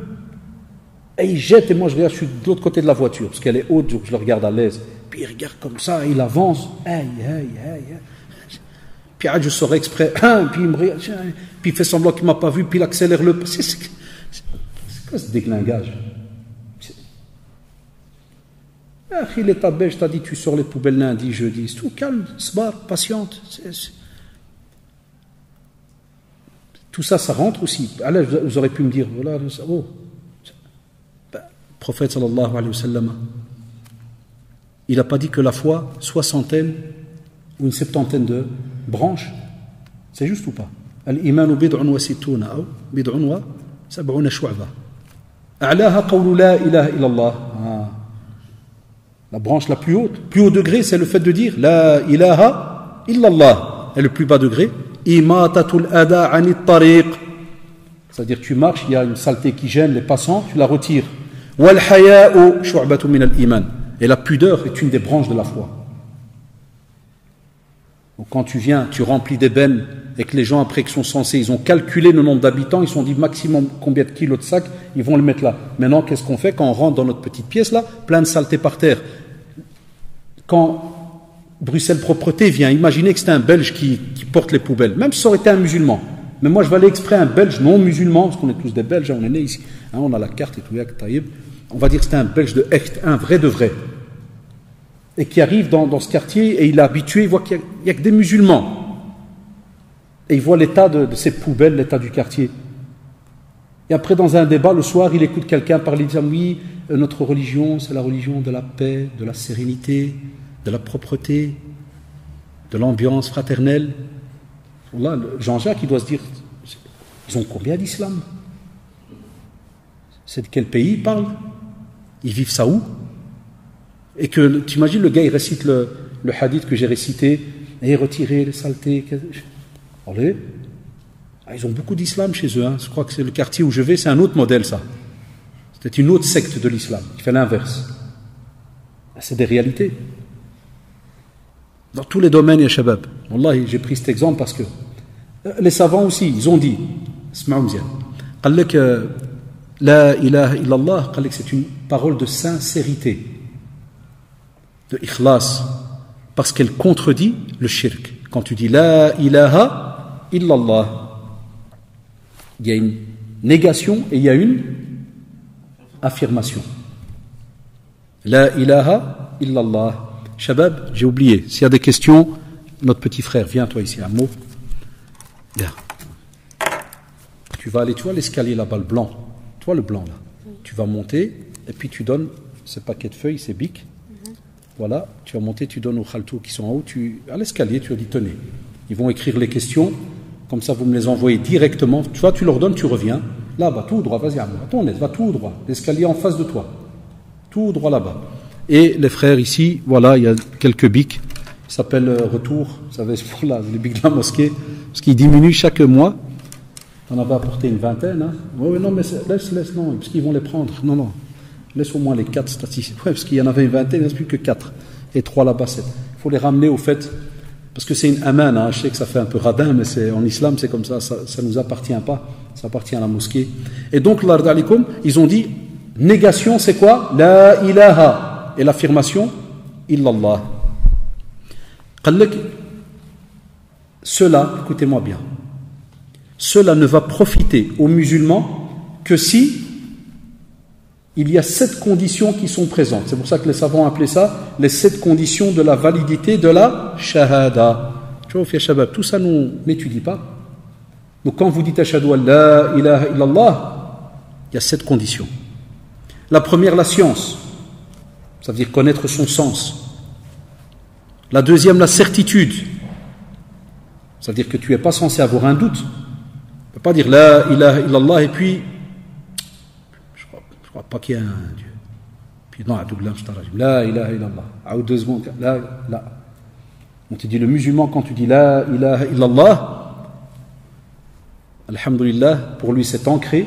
Et il jette, et moi je regarde, je suis de l'autre côté de la voiture, parce qu'elle est haute, donc je le regarde à l'aise. Puis il regarde comme ça, il avance. Aïe. Puis je sors exprès, puis il me regarde, puis il fait semblant qu'il ne m'a pas vu, puis il accélère le pas. C'est quoi ce déglingage? Il est tabé, je t'ai dit, tu sors les poubelles lundi, jeudi. C'est tout calme, sbar, patiente. Tout ça, ça rentre aussi. Alors, vous aurez pu me dire, voilà, oh. Le prophète sallallahu alayhi wa sallam, il n'a pas dit que la foi, 60aine ou une 70aine de branches. C'est juste ou pas? Al-imanu bid'un wa sittuna ou bid'un wa sab'una shu'ba. A'laha qawlu la ilaha illallah. La branche la plus haute. Plus haut degré, c'est le fait de dire la ilaha illallah. Et le plus bas degré, imatatul ada anit tariq. C'est-à-dire tu marches, il y a une saleté qui gêne les passants, tu la retires. Wal haya'u shu'batun min al-iman. Et la pudeur est une des branches de la foi. Donc quand tu viens, tu remplis des bennes et que les gens après qui sont censés, ils ont calculé le nombre d'habitants, ils se sont dit maximum combien de kilos de sac, ils vont le mettre là. Maintenant, qu'est-ce qu'on fait quand on rentre dans notre petite pièce là, plein de saleté par terre? Quand Bruxelles Propreté vient, imaginez que c'est un Belge qui porte les poubelles, même si ça aurait été un musulman, Mais moi, je vais aller exprès un Belge non musulman, parce qu'on est tous des Belges, on est nés ici, hein, on a la carte et tout, on va dire que c'était un Belge de Echt, un vrai de vrai, et qui arrive dans ce quartier, et il est habitué, il voit qu'il n'y a que des musulmans, et il voit l'état de ces poubelles, l'état du quartier. Et après, dans un débat, le soir, il écoute quelqu'un parler, disant, oui, notre religion, c'est la religion de la paix, de la sérénité, de la propreté, de l'ambiance fraternelle. Là, Jean-Jacques, il doit se dire, ils ont combien d'islam? C'est de quel pays ils parlent? Ils vivent ça où? Et que, tu imagines, le gars, il récite le hadith que j'ai récité, et retirer les saletés. Allez. Ils ont beaucoup d'islam chez eux. Hein. Je crois que c'est le quartier où je vais, c'est un autre modèle, ça. C'est une autre secte de l'islam, qui fait l'inverse. C'est des réalités. Dans tous les domaines, ya shabab. Wallahi, j'ai pris cet exemple parce que les savants aussi, ils ont dit, la ilaha illallah, c'est une parole de sincérité, de ikhlas, parce qu'elle contredit le shirk. Quand tu dis la ilaha illallah, il y a une négation et il y a une affirmation. La ilaha illallah. Shabab, j'ai oublié. S'il y a des questions, notre petit frère, viens toi ici, un mot. Viens. Tu vas aller, tu vois l'escalier là-bas, le blanc. Tu vois le blanc là. Tu vas monter et puis tu donnes ce paquet de feuilles, ces bics. Voilà, tu vas monter, tu donnes aux khaltou qui sont en haut. À l'escalier, tu leur dis tenez. Ils vont écrire les questions. Comme ça, vous me les envoyez directement. Tu vois, tu leur donnes, tu reviens. Là-bas, tout droit, vas-y, attends, va tout droit. L'escalier en face de toi. Tout droit là-bas. Et les frères ici, voilà, il y a quelques bics. Ça s'appelle Retour. Vous savez, c'est pour les bics de la mosquée. Parce qu'ils diminuent chaque mois. On en va apporter une vingtaine. Hein. Oui, non, mais laisse, non, parce qu'ils vont les prendre. Non. Laisse au moins les 4 statistiques. Ouais, parce qu'il y en avait une vingtaine, il ne reste plus que 4. Et 3 là-bas, 7. Il faut les ramener au fait. Parce que c'est une amana, hein. Je sais que ça fait un peu radin, mais en islam c'est comme ça ne nous appartient pas, ça appartient à la mosquée. Et donc, l'ard alikum, ils ont dit, négation c'est quoi? La ilaha. Et l'affirmation, illallah. Cela, écoutez-moi bien, cela ne va profiter aux musulmans que si il y a 7 conditions qui sont présentes. C'est pour ça que les savants appelaient ça les 7 conditions de la validité de la shahada. Tu vois, shabab, tout ça, nous n'étudie pas. Donc quand vous dites ashhadu an la ilaha illallah, il y a 7 conditions. La première, la science. Ça veut dire connaître son sens. La deuxième, la certitude. Ça veut dire que tu n'es pas censé avoir un doute. Tu ne peux pas dire la ilaha illallah et puis je crois pas qu'il y a un Dieu. Puis non, la ilaha illallah. 2 secondes. Là. On te dit le musulman, quand tu dis la ilaha illallah, alhamdulillah, pour lui c'est ancré,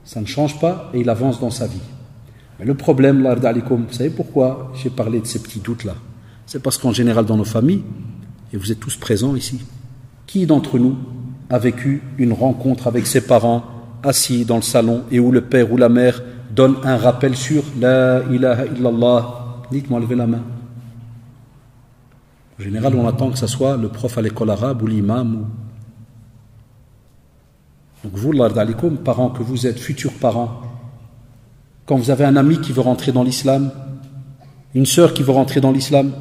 ça ne change pas et il avance dans sa vie. Mais le problème, l'ard alikum, vous savez pourquoi j'ai parlé de ces petits doutes-là? C'est parce qu'en général dans nos familles, et vous êtes tous présents ici, qui d'entre nous a vécu une rencontre avec ses parents assis dans le salon et où le père ou la mère donne un rappel sur la ilaha illallah? Dites-moi, levez la main. En général, on attend que ce soit le prof à l'école arabe ou l'imam. Donc vous, l'ard alikum, parents que vous êtes, futurs parents, quand vous avez un ami qui veut rentrer dans l'islam, une sœur qui veut rentrer dans l'islam,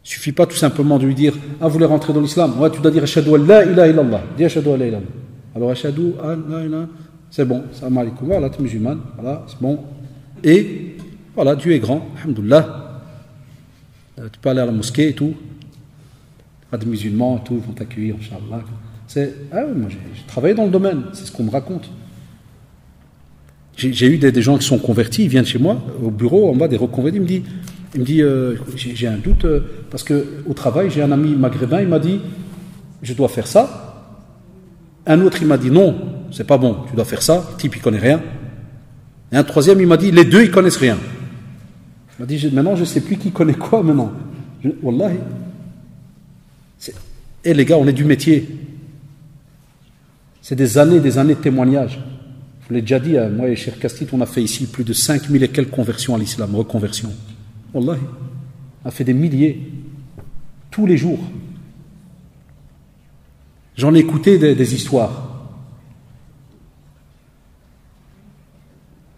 il ne suffit pas tout simplement de lui dire « Ah, vous voulez rentrer dans l'islam ?» Ouais, tu dois dire « Ashhadu an la ilaha illallah ». Dis « Ashhadu an la ilaha illallah ». Alors « Ashhadu an la ilaha », c'est bon, salam alaikum, voilà, tu es musulman, voilà, c'est bon. Et voilà, Dieu est grand, alhamdoulilah. Tu peux aller à la mosquée et tout. Pas de musulmans et tout, ils vont t'accueillir, Inch'Allah. Moi j'ai travaillé dans le domaine, c'est ce qu'on me raconte. J'ai eu des gens qui sont convertis, ils viennent chez moi, au bureau, en bas, des reconvertis, il me dit j'ai un doute, parce qu'au travail, j'ai un ami maghrébin, il m'a dit, je dois faire ça. Un autre, il m'a dit, non, c'est pas bon, tu dois faire ça. Le type, il connaît rien. Et un troisième, il m'a dit, les deux, ils connaissent rien. Il m'a dit, maintenant, je ne sais plus qui connaît quoi, maintenant. Wallahi. Et les gars, on est du métier. C'est des années de témoignages. Je vous l'ai déjà dit, moi et Cheikh Kastit, on a fait ici plus de 5000 et quelques conversions à l'islam, reconversions. Wallahi. On a fait des milliers, tous les jours. J'en ai écouté des histoires.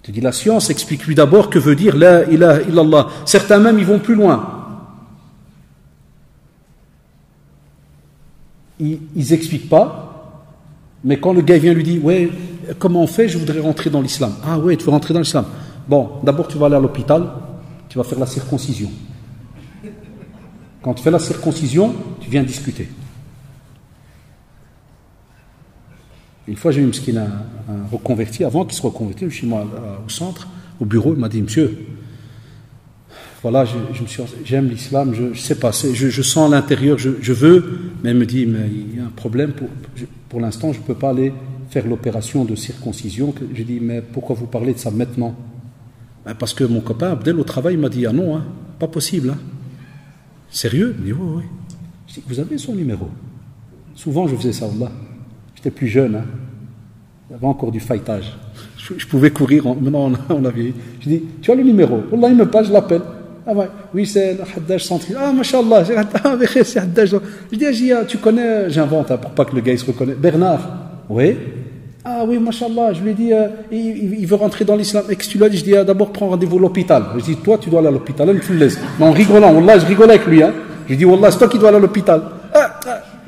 Tu dis, la science, explique-lui d'abord que veut dire la ilaha illallah. Certains même, ils vont plus loin. Ils n'expliquent pas, mais quand le gars vient lui dire, ouais, comment on fait, je voudrais rentrer dans l'islam. Ah ouais, tu veux rentrer dans l'islam. Bon, d'abord tu vas aller à l'hôpital, tu vas faire la circoncision. Quand tu fais la circoncision, tu viens discuter. Une fois, j'ai eu un reconverti, avant qu'il se reconvertisse, chez moi au centre, au bureau, il m'a dit, monsieur, voilà, j'aime l'islam, je sais pas, je sens à l'intérieur, je veux, mais il me dit, mais il y a un problème, pour l'instant, je ne peux pas aller faire l'opération de circoncision. Je dis, mais pourquoi vous parlez de ça maintenant? Ben parce que mon copain Abdel au travail m'a dit, ah non, hein, pas possible. Hein. Sérieux? Il me dit, oui, oui. Je dis, vous avez son numéro? Souvent, je faisais ça, là. J'étais plus jeune, hein. Il y avait encore du fightage. Je pouvais courir, maintenant on avait. Je dis, tu as le numéro? Wallah, il me passe, je l'appelle. Ah ouais, oui, c'est le Haddaj Centri. Ah, mashallah, c'est Haddaj. Je dis, tu connais, j'invente, hein, pour pas que le gars il se reconnaisse. Bernard? Oui. Ah oui, mashallah, je lui ai dit, il veut rentrer dans l'islam. Et que tu lui as dit, je dis, d'abord prends rendez-vous à l'hôpital. Je dis, toi, tu dois aller à l'hôpital. Là, tu le laisses. Mais en rigolant, wallah, je rigolais avec lui. Hein. Je dis, wallah, c'est toi qui dois aller à l'hôpital.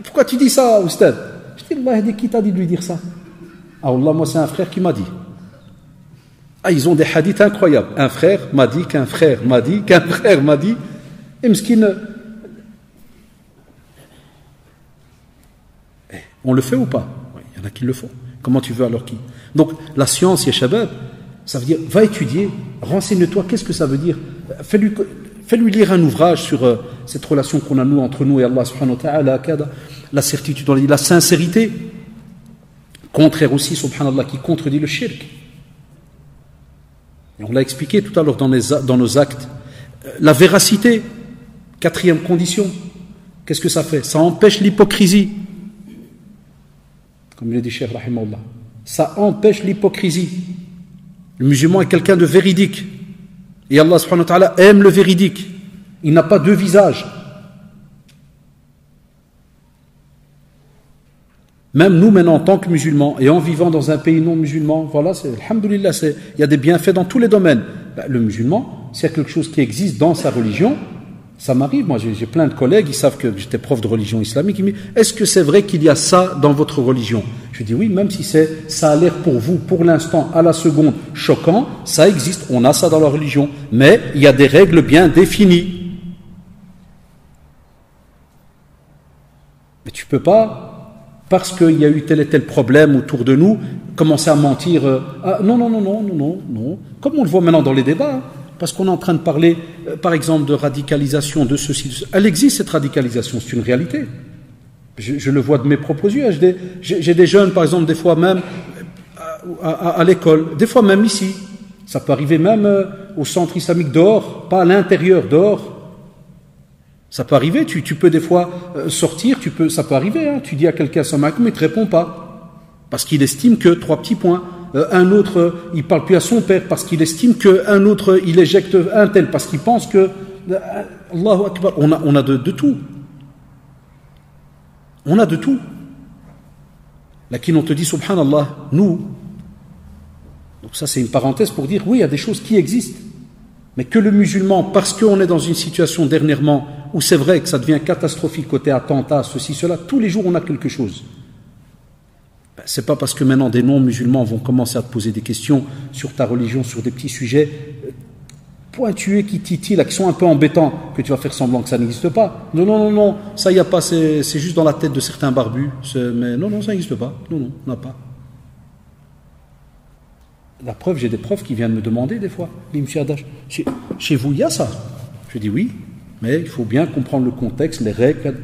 Pourquoi tu dis ça, Oustad? Je dis, Allah, qui t'a dit de lui dire ça? Ah, wallah, moi, c'est un frère qui m'a dit. Ah, ils ont des hadiths incroyables. Un frère m'a dit qu'un frère m'a dit qu'un frère m'a dit. Et m'skin. On le fait ou pas? Oui, il y en a qui le font. Comment tu veux alors qui? Donc, la science, ya shabab, ça veut dire, va étudier, renseigne-toi, qu'est-ce que ça veut dire? Fais-lui lire un ouvrage sur cette relation qu'on a nous, entre nous et Allah subhanahu wa ta'ala, la certitude, la sincérité, contraire aussi, subhanallah, qui contredit le shirk. Et on l'a expliqué tout à l'heure dans nos actes. La véracité, quatrième condition, qu'est-ce que ça fait? Ça empêche l'hypocrisie. Comme il a dit Cheikh Rahimahullah. Ça empêche l'hypocrisie. Le musulman est quelqu'un de véridique. Et Allah subhanahu wa ta'ala aime le véridique. Il n'a pas deux visages. Même nous maintenant en tant que musulmans et en vivant dans un pays non musulman, voilà, alhamdoulilah, il y a des bienfaits dans tous les domaines. Le musulman, s'il y a quelque chose qui existe dans sa religion, ça m'arrive, moi j'ai plein de collègues, ils savent que j'étais prof de religion islamique, ils me disent, est-ce que c'est vrai qu'il y a ça dans votre religion? Je dis oui, même si ça a l'air pour vous, pour l'instant, à la seconde, choquant, ça existe, on a ça dans la religion, mais il y a des règles bien définies. Mais tu peux pas, parce qu'il y a eu tel et tel problème autour de nous, commencer à mentir. Non. Comme on le voit maintenant dans les débats, hein, parce qu'on est en train de parler, par exemple, de radicalisation, de ceci, de cela. Elle existe, cette radicalisation, c'est une réalité. Je le vois de mes propres yeux. J'ai des jeunes, par exemple, des fois même à l'école, des fois même ici. Ça peut arriver même au centre islamique dehors, pas à l'intérieur, dehors. Ça peut arriver, tu peux des fois sortir, ça peut arriver, hein, tu dis à quelqu'un assalamu alaykoum, mais il ne te répond pas. Parce qu'il estime que, 3 petits points, un autre, il ne parle plus à son père, parce qu'il estime qu'un autre, il éjecte un tel, parce qu'il pense que, Allahu Akbar, on a de tout. On a de tout. Là, qui on te dit, subhanallah, nous, donc ça c'est une parenthèse pour dire, oui, il y a des choses qui existent. Mais que le musulman, parce qu'on est dans une situation dernièrement où c'est vrai que ça devient catastrophique côté attentat, ceci, cela, tous les jours on a quelque chose. C'est pas parce que maintenant des non-musulmans vont commencer à te poser des questions sur ta religion, sur des petits sujets pointueux qui titillent, qui sont un peu embêtants, que tu vas faire semblant que ça n'existe pas. Non, ça y a pas, c'est juste dans la tête de certains barbus. Mais non, ça n'existe pas. Non, on n'a pas. La preuve, j'ai des profs qui viennent me demander des fois, monsieur Adash, chez vous il y a ça? Je dis oui, mais il faut bien comprendre le contexte, les règles.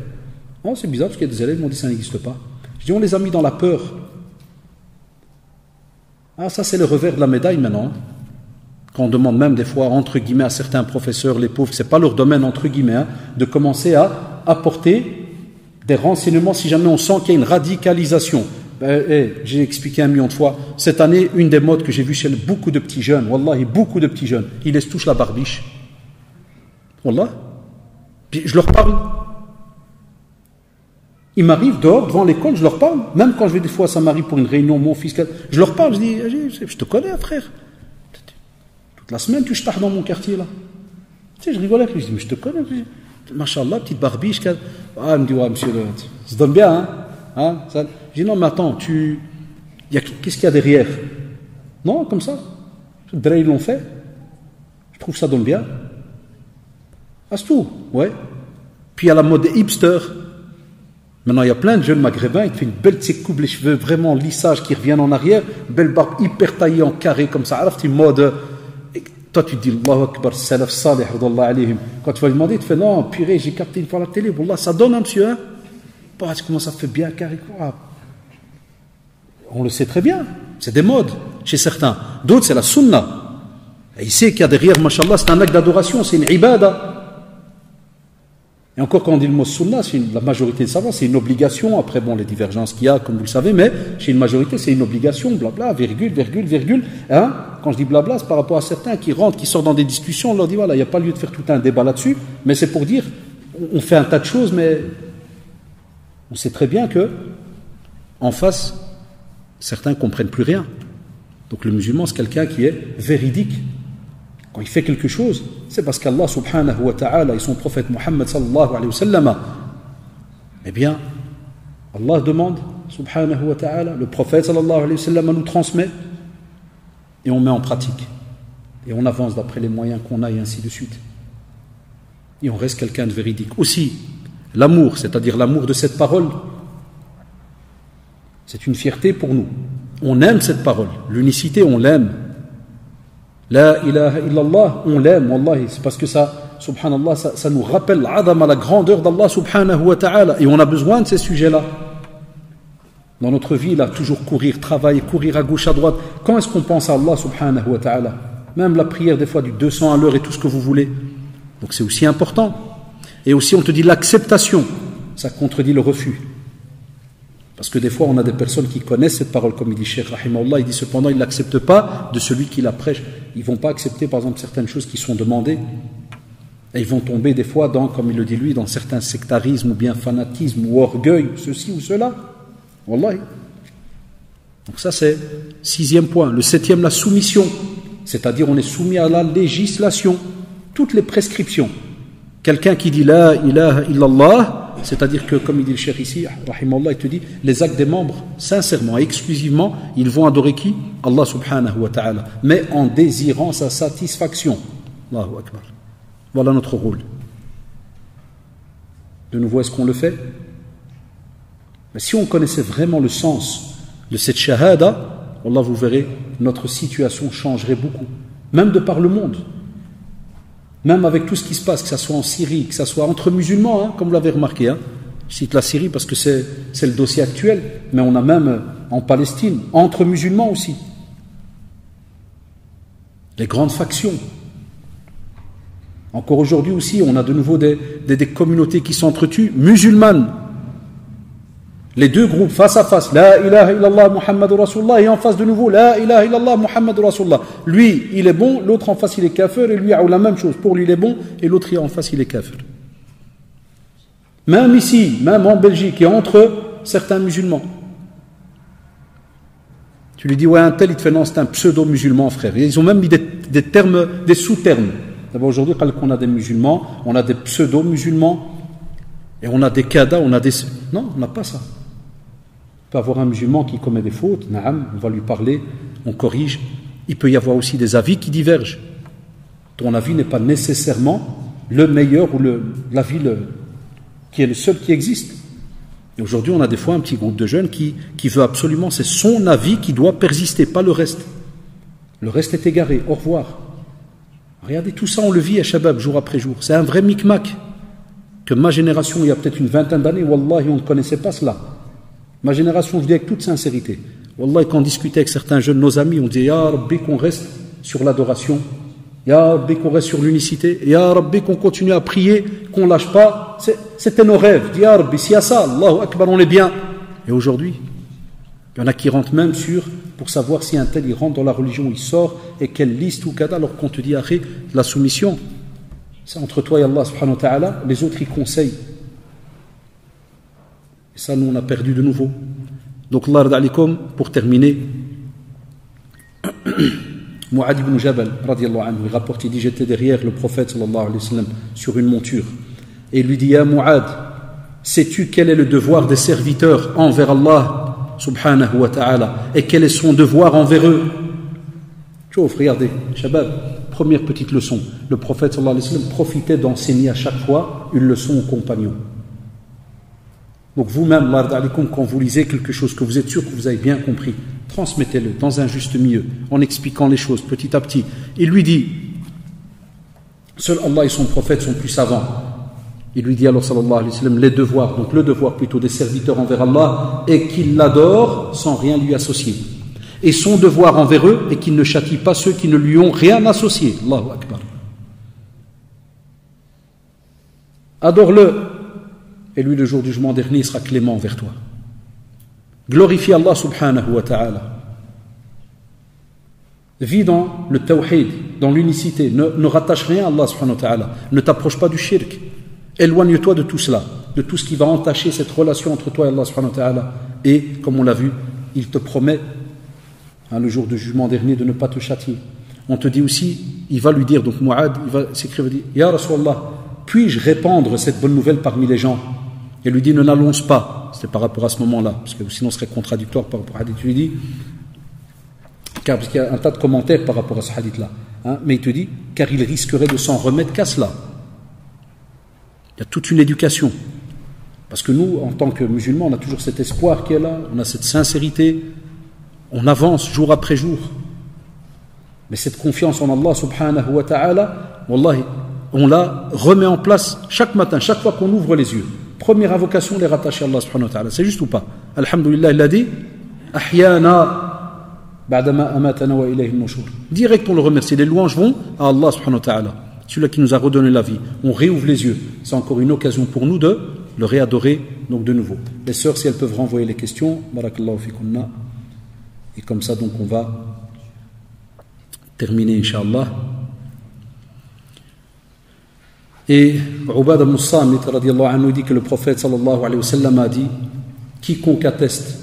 Oh, c'est bizarre parce qu'il y a des élèves qui m'ont dit ça n'existe pas. Je dis on les a mis dans la peur. Ah, ça c'est le revers de la médaille maintenant. Quand on demande même des fois, entre guillemets, à certains professeurs, les pauvres, c'est pas leur domaine, entre guillemets, hein, de commencer à apporter des renseignements si jamais on sent qu'il y a une radicalisation. J'ai expliqué 1 million de fois. Cette année, une des modes que j'ai vues chez beaucoup de petits jeunes, wallahi, beaucoup de petits jeunes, ils se touchent la barbiche. Wallah. Puis je leur parle. Ils m'arrivent dehors, devant l'école, je leur parle. Même quand je vais des fois, ça m'arrive pour une réunion, mon fils, je leur parle, je dis, je te connais, frère. Toute la semaine, tu jettes dans mon quartier, là. Tu sais, je rigolais avec lui, je dis, mais je te connais. Machallah, petite barbiche. Ah, il me dit, ouais, monsieur, ça se donne bien, hein, ça. Je dis, non, mais attends, qu'est-ce qu'il y a derrière? Non, comme ça. Les ils l'ont fait. Je trouve que ça donne bien. Ah, c'est tout, ouais. Puis il y a la mode des hipsters. Maintenant, il y a plein de jeunes maghrébins, ils te font une belle coupe, les cheveux vraiment lissage qui reviennent en arrière, belle barbe hyper taillée en carré comme ça. Alors, tu mode. Toi, tu te dis, Allahu Akbar, salaf salih, radallahu alayhim. Quand tu vas lui demander, tu fais, non, purée, j'ai capté une fois la télé, wallah, ça donne, hein, monsieur, hein. Bah, comment ça fait bien carré, quoi. On le sait très bien. C'est des modes chez certains. D'autres, c'est la sunna. Et il sait qu'il y a derrière, mashallah, c'est un acte d'adoration, c'est une ibada. Et encore, quand on dit le mot sunna, la majorité de savants, c'est une obligation. Après, bon, les divergences qu'il y a, comme vous le savez, mais chez une majorité, c'est une obligation, blabla, virgule, virgule, virgule. Hein? Quand je dis blabla, c'est par rapport à certains qui rentrent, qui sortent dans des discussions, on leur dit, voilà, il n'y a pas lieu de faire tout un débat là-dessus, mais c'est pour dire, on fait un tas de choses, mais on sait très bien que, en face, certains ne comprennent plus rien. Donc le musulman, c'est quelqu'un qui est véridique. Quand il fait quelque chose, c'est parce qu'Allah subhanahu wa ta'ala et son prophète Muhammad sallallahu alayhi wa sallam, eh bien, Allah demande, subhanahu wa ta'ala, le prophète sallallahu alayhi wa sallam nous transmet, et on met en pratique. Et on avance d'après les moyens qu'on a, et ainsi de suite. Et on reste quelqu'un de véridique. Aussi, l'amour, c'est-à-dire l'amour de cette parole, c'est une fierté pour nous. On aime cette parole. L'unicité, on l'aime. La ilaha illallah, on l'aime, wallahi. C'est parce que ça, subhanallah, ça nous rappelle l'adam à la grandeur d'Allah subhanahu wa ta'ala. Et on a besoin de ces sujets-là. Dans notre vie, là, toujours courir, travailler, courir à gauche, à droite. Quand est-ce qu'on pense à Allah subhanahu wa ta'ala? Même la prière, des fois, du 200 à l'heure et tout ce que vous voulez. Donc c'est aussi important. Et aussi, on te dit l'acceptation. Ça contredit le refus. Parce que des fois, on a des personnes qui connaissent cette parole, comme il dit Cheikh Rahimahullah, il dit cependant, ils ne l'acceptent pas de celui qui la prêche. Ils ne vont pas accepter, par exemple, certaines choses qui sont demandées. Et ils vont tomber des fois dans, comme il le dit lui, dans certains sectarismes, ou bien fanatisme, ou orgueil, ceci ou cela. Wallahi. Donc ça, c'est 6e point. Le 7e, la soumission. C'est-à-dire, on est soumis à la législation. Toutes les prescriptions. Quelqu'un qui dit la ilaha illallah, c'est-à-dire que, comme il dit le cheikh ici, rahimahullah, il te dit, les actes des membres, sincèrement, exclusivement, ils vont adorer qui? Allah subhanahu wa ta'ala. Mais en désirant sa satisfaction. Allahu Akbar. Voilà notre rôle. De nouveau, est-ce qu'on le fait? Mais si on connaissait vraiment le sens de cette shahada, Allah, vous verrez, notre situation changerait beaucoup. Même de par le monde. Même avec tout ce qui se passe, que ce soit en Syrie, que ce soit entre musulmans, hein, comme vous l'avez remarqué. Hein. Je cite la Syrie parce que c'est le dossier actuel, mais on a même en Palestine, entre musulmans aussi. Les grandes factions. Encore aujourd'hui aussi, on a de nouveau des communautés qui s'entretuent, musulmanes. Les deux groupes face à face, la ilaha illallah Muhammadur Rasulullah, et en face de nouveau, la ilaha illallah Muhammadur Rasulullah. Lui, il est bon, l'autre en face, il est kafir, et lui a la même chose. Pour lui, il est bon, et l'autre en face, il est kafir. Même ici, même en Belgique, et entre certains musulmans. Tu lui dis, ouais, un tel, il te fait, non, c'est un pseudo-musulman, frère. Et ils ont même mis des termes, des sous-termes. D'abord, aujourd'hui, quand on a des musulmans, on a des pseudo-musulmans, et on a des kadas, on a des... Non, on n'a pas ça. Il peut y avoir un musulman qui commet des fautes, on va lui parler, on corrige. Il peut y avoir aussi des avis qui divergent. Ton avis n'est pas nécessairement le meilleur ou l'avis qui est le seul qui existe. Et aujourd'hui, on a des fois un petit groupe de jeunes qui veut absolument, c'est son avis qui doit persister, pas le reste. Le reste est égaré, au revoir. Regardez, tout ça, on le vit à Shabab, jour après jour. C'est un vrai micmac. Que ma génération, il y a peut-être une vingtaine d'années, wallahi, on ne connaissait pas cela. Ma génération, je dis avec toute sincérité, wallahi, quand on discutait avec certains jeunes, nos amis, on disait, Ya Rabbi, qu'on reste sur l'adoration, Ya Rabbi, qu'on reste sur l'unicité, Ya Rabbi, qu'on continue à prier, qu'on ne lâche pas. C'était nos rêves. Dis, Ya Rabbi, s'il y a ça, Allahu Akbar, on est bien. Et aujourd'hui, il y en a qui rentrent même pour savoir si un tel, il rentre dans la religion, il sort, et quelle liste ou kada, alors qu'on te dit, Akhi, la soumission, c'est entre toi et Allah subhanahu wa ta'ala, les autres, ils conseillent. Et ça, nous, on a perdu de nouveau. Donc, Allah radi alikum, pour terminer, Mu'ad ibn Jabal, radiallahu anhu, il rapporte, il dit, j'étais derrière le prophète, sallallahu alayhi wa sallam, sur une monture. Et il lui dit, Ya Mu'ad, sais-tu quel est le devoir des serviteurs envers Allah, subhanahu wa ta'ala, et quel est son devoir envers eux? Chouf, regardez, Shabab, première petite leçon. Le prophète, sallallahu alayhi wa sallam, profitait d'enseigner à chaque fois une leçon aux compagnons. Donc vous-même, quand vous lisez quelque chose que vous êtes sûr que vous avez bien compris, transmettez-le dans un juste milieu, en expliquant les choses petit à petit. Il lui dit, seul Allah et son prophète sont plus savants. Il lui dit alors, sallallahu alayhi wa sallam, les devoirs, donc le devoir plutôt des serviteurs envers Allah, est qu'ils l'adorent sans rien lui associer. Et son devoir envers eux est qu'il ne châtie pas ceux qui ne lui ont rien associé. Allahu Akbar. Adore-le. Et lui, le jour du jugement dernier, il sera clément envers toi. Glorifie Allah subhanahu wa ta'ala. Vis dans le tawhid, dans l'unicité. Ne rattache rien à Allah subhanahu wa ta'ala. Ne t'approche pas du shirk. Éloigne-toi de tout cela, de tout ce qui va entacher cette relation entre toi et Allah subhanahu wa ta'ala. Et, comme on l'a vu, il te promet, le jour du jugement dernier, de ne pas te châtier. On te dit aussi, il va lui dire, donc Mu'ad, il va s'écrire, il va dire, Ya Rasulallah, puis-je répandre cette bonne nouvelle parmi les gens? Et lui dit, ne l'annonce pas. C'était par rapport à ce moment-là, parce que sinon ce serait contradictoire par rapport à hadith. Tu lui dis, car parce qu'il y a un tas de commentaires par rapport à ce hadith-là, mais il te dit, car il risquerait de s'en remettre qu'à cela. Il y a toute une éducation. Parce que nous, en tant que musulmans, on a toujours cet espoir qui est là, on a cette sincérité, on avance jour après jour. Mais cette confiance en Allah subhanahu wa ta'ala, wallahi, on la remet en place chaque matin, chaque fois qu'on ouvre les yeux. Première invocation, les rattacher à Allah subhanahu wa ta'ala. C'est juste ou pas? Alhamdulillah, il a dit Ahyana ba'dama amatana wa ilayhi an-nushur. Direct, on le remercie. Les louanges vont à Allah subhanahu wa ta'ala, celui-là qui nous a redonné la vie. On réouvre les yeux. C'est encore une occasion pour nous de le réadorer donc de nouveau. Les sœurs, si elles peuvent renvoyer les questions, barakallahu fikunna. Et comme ça, donc, on va terminer, Inch'Allah. Et Ubad ibn Samit radiyallahu anhu dit que le prophète sallallahu alayhi wa sallam a dit, quiconque atteste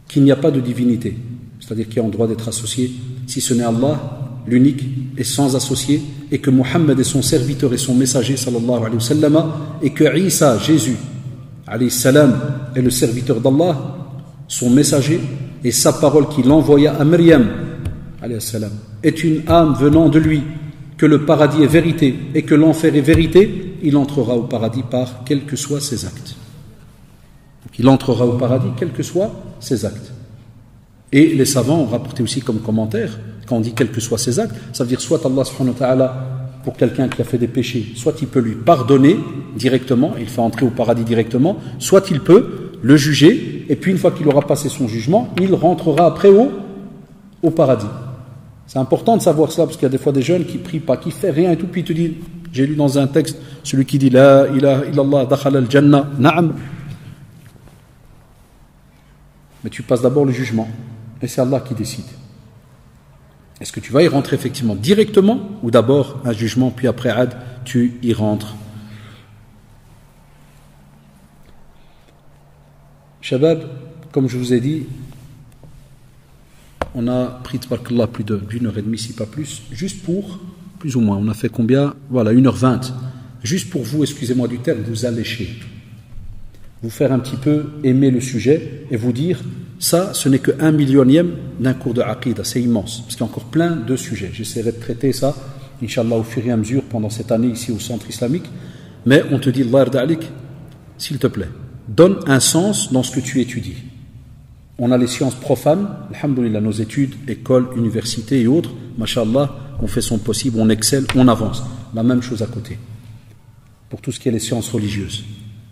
qu'il n'y a pas de divinité, c'est-à-dire qui a le droit d'être associé, si ce n'est Allah, l'unique et sans associé, et que Muhammad est son serviteur et son messager sallallahu alayhi wa sallam, et que Isa, Jésus alayhi salam, est le serviteur d'Allah, son messager, et sa parole qu'il envoya à Maryam alayhi salam, est une âme venant de lui, que le paradis est vérité et que l'enfer est vérité, il entrera au paradis par quels que soient ses actes. Il entrera au paradis quels que soient ses actes. Et les savants ont rapporté aussi comme commentaire, quand on dit quels que soient ses actes, ça veut dire soit Allah subhanahu wa ta'ala, pour quelqu'un qui a fait des péchés, soit il peut lui pardonner directement, il fait entrer au paradis directement, soit il peut le juger, et puis une fois qu'il aura passé son jugement, il rentrera après au paradis. C'est important de savoir cela, parce qu'il y a des fois des jeunes qui prient pas, qui font rien et tout, puis tu dis, j'ai lu dans un texte, celui qui dit La ilaha illallah dakhala al-jannah, na'am. Mais tu passes d'abord le jugement, et c'est Allah qui décide. Est-ce que tu vas y rentrer effectivement directement, ou d'abord un jugement, puis après tu y rentres? Shabab, comme je vous ai dit, on a pris tabarakallah plus d'une heure et demie, si pas plus, juste pour, plus ou moins, on a fait combien? Voilà, 1h20. Juste pour vous, excusez-moi du terme, vous allécher. Vous faire un petit peu aimer le sujet et vous dire, ça, ce n'est que 1/10000000 d'un cours de Aqidah, c'est immense, parce qu'il y a encore plein de sujets. J'essaierai de traiter ça, Inch'Allah, au fur et à mesure, pendant cette année ici au centre islamique. Mais on te dit, Allah yarda alik, s'il te plaît, donne un sens dans ce que tu étudies. On a les sciences profanes, alhamdoulilah, nos études, écoles, universités et autres, mashallah, on fait son possible, on excelle, on avance. La même chose à côté. Pour tout ce qui est les sciences religieuses.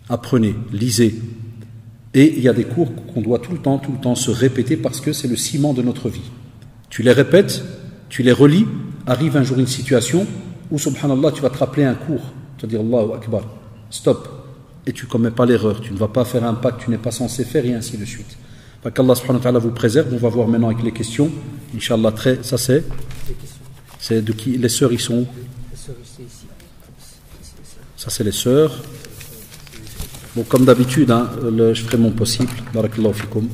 Apprenez, lisez. Et il y a des cours qu'on doit tout le temps se répéter parce que c'est le ciment de notre vie. Tu les répètes, tu les relis, arrive un jour une situation où, subhanallah, tu vas te rappeler un cours. Tu vas dire Allahu Akbar, stop. Et tu ne commets pas l'erreur, tu ne vas pas faire un pas que tu n'es pas censé faire et ainsi de suite. Qu'Allah subhanahu wa ta'ala vous préserve. On va voir maintenant avec les questions. Inch'Allah, ça c'est de qui? Les sœurs, ils sont où? Ça c'est les sœurs. Bon, comme d'habitude, hein, je ferai mon possible. Barakallahu fikoum.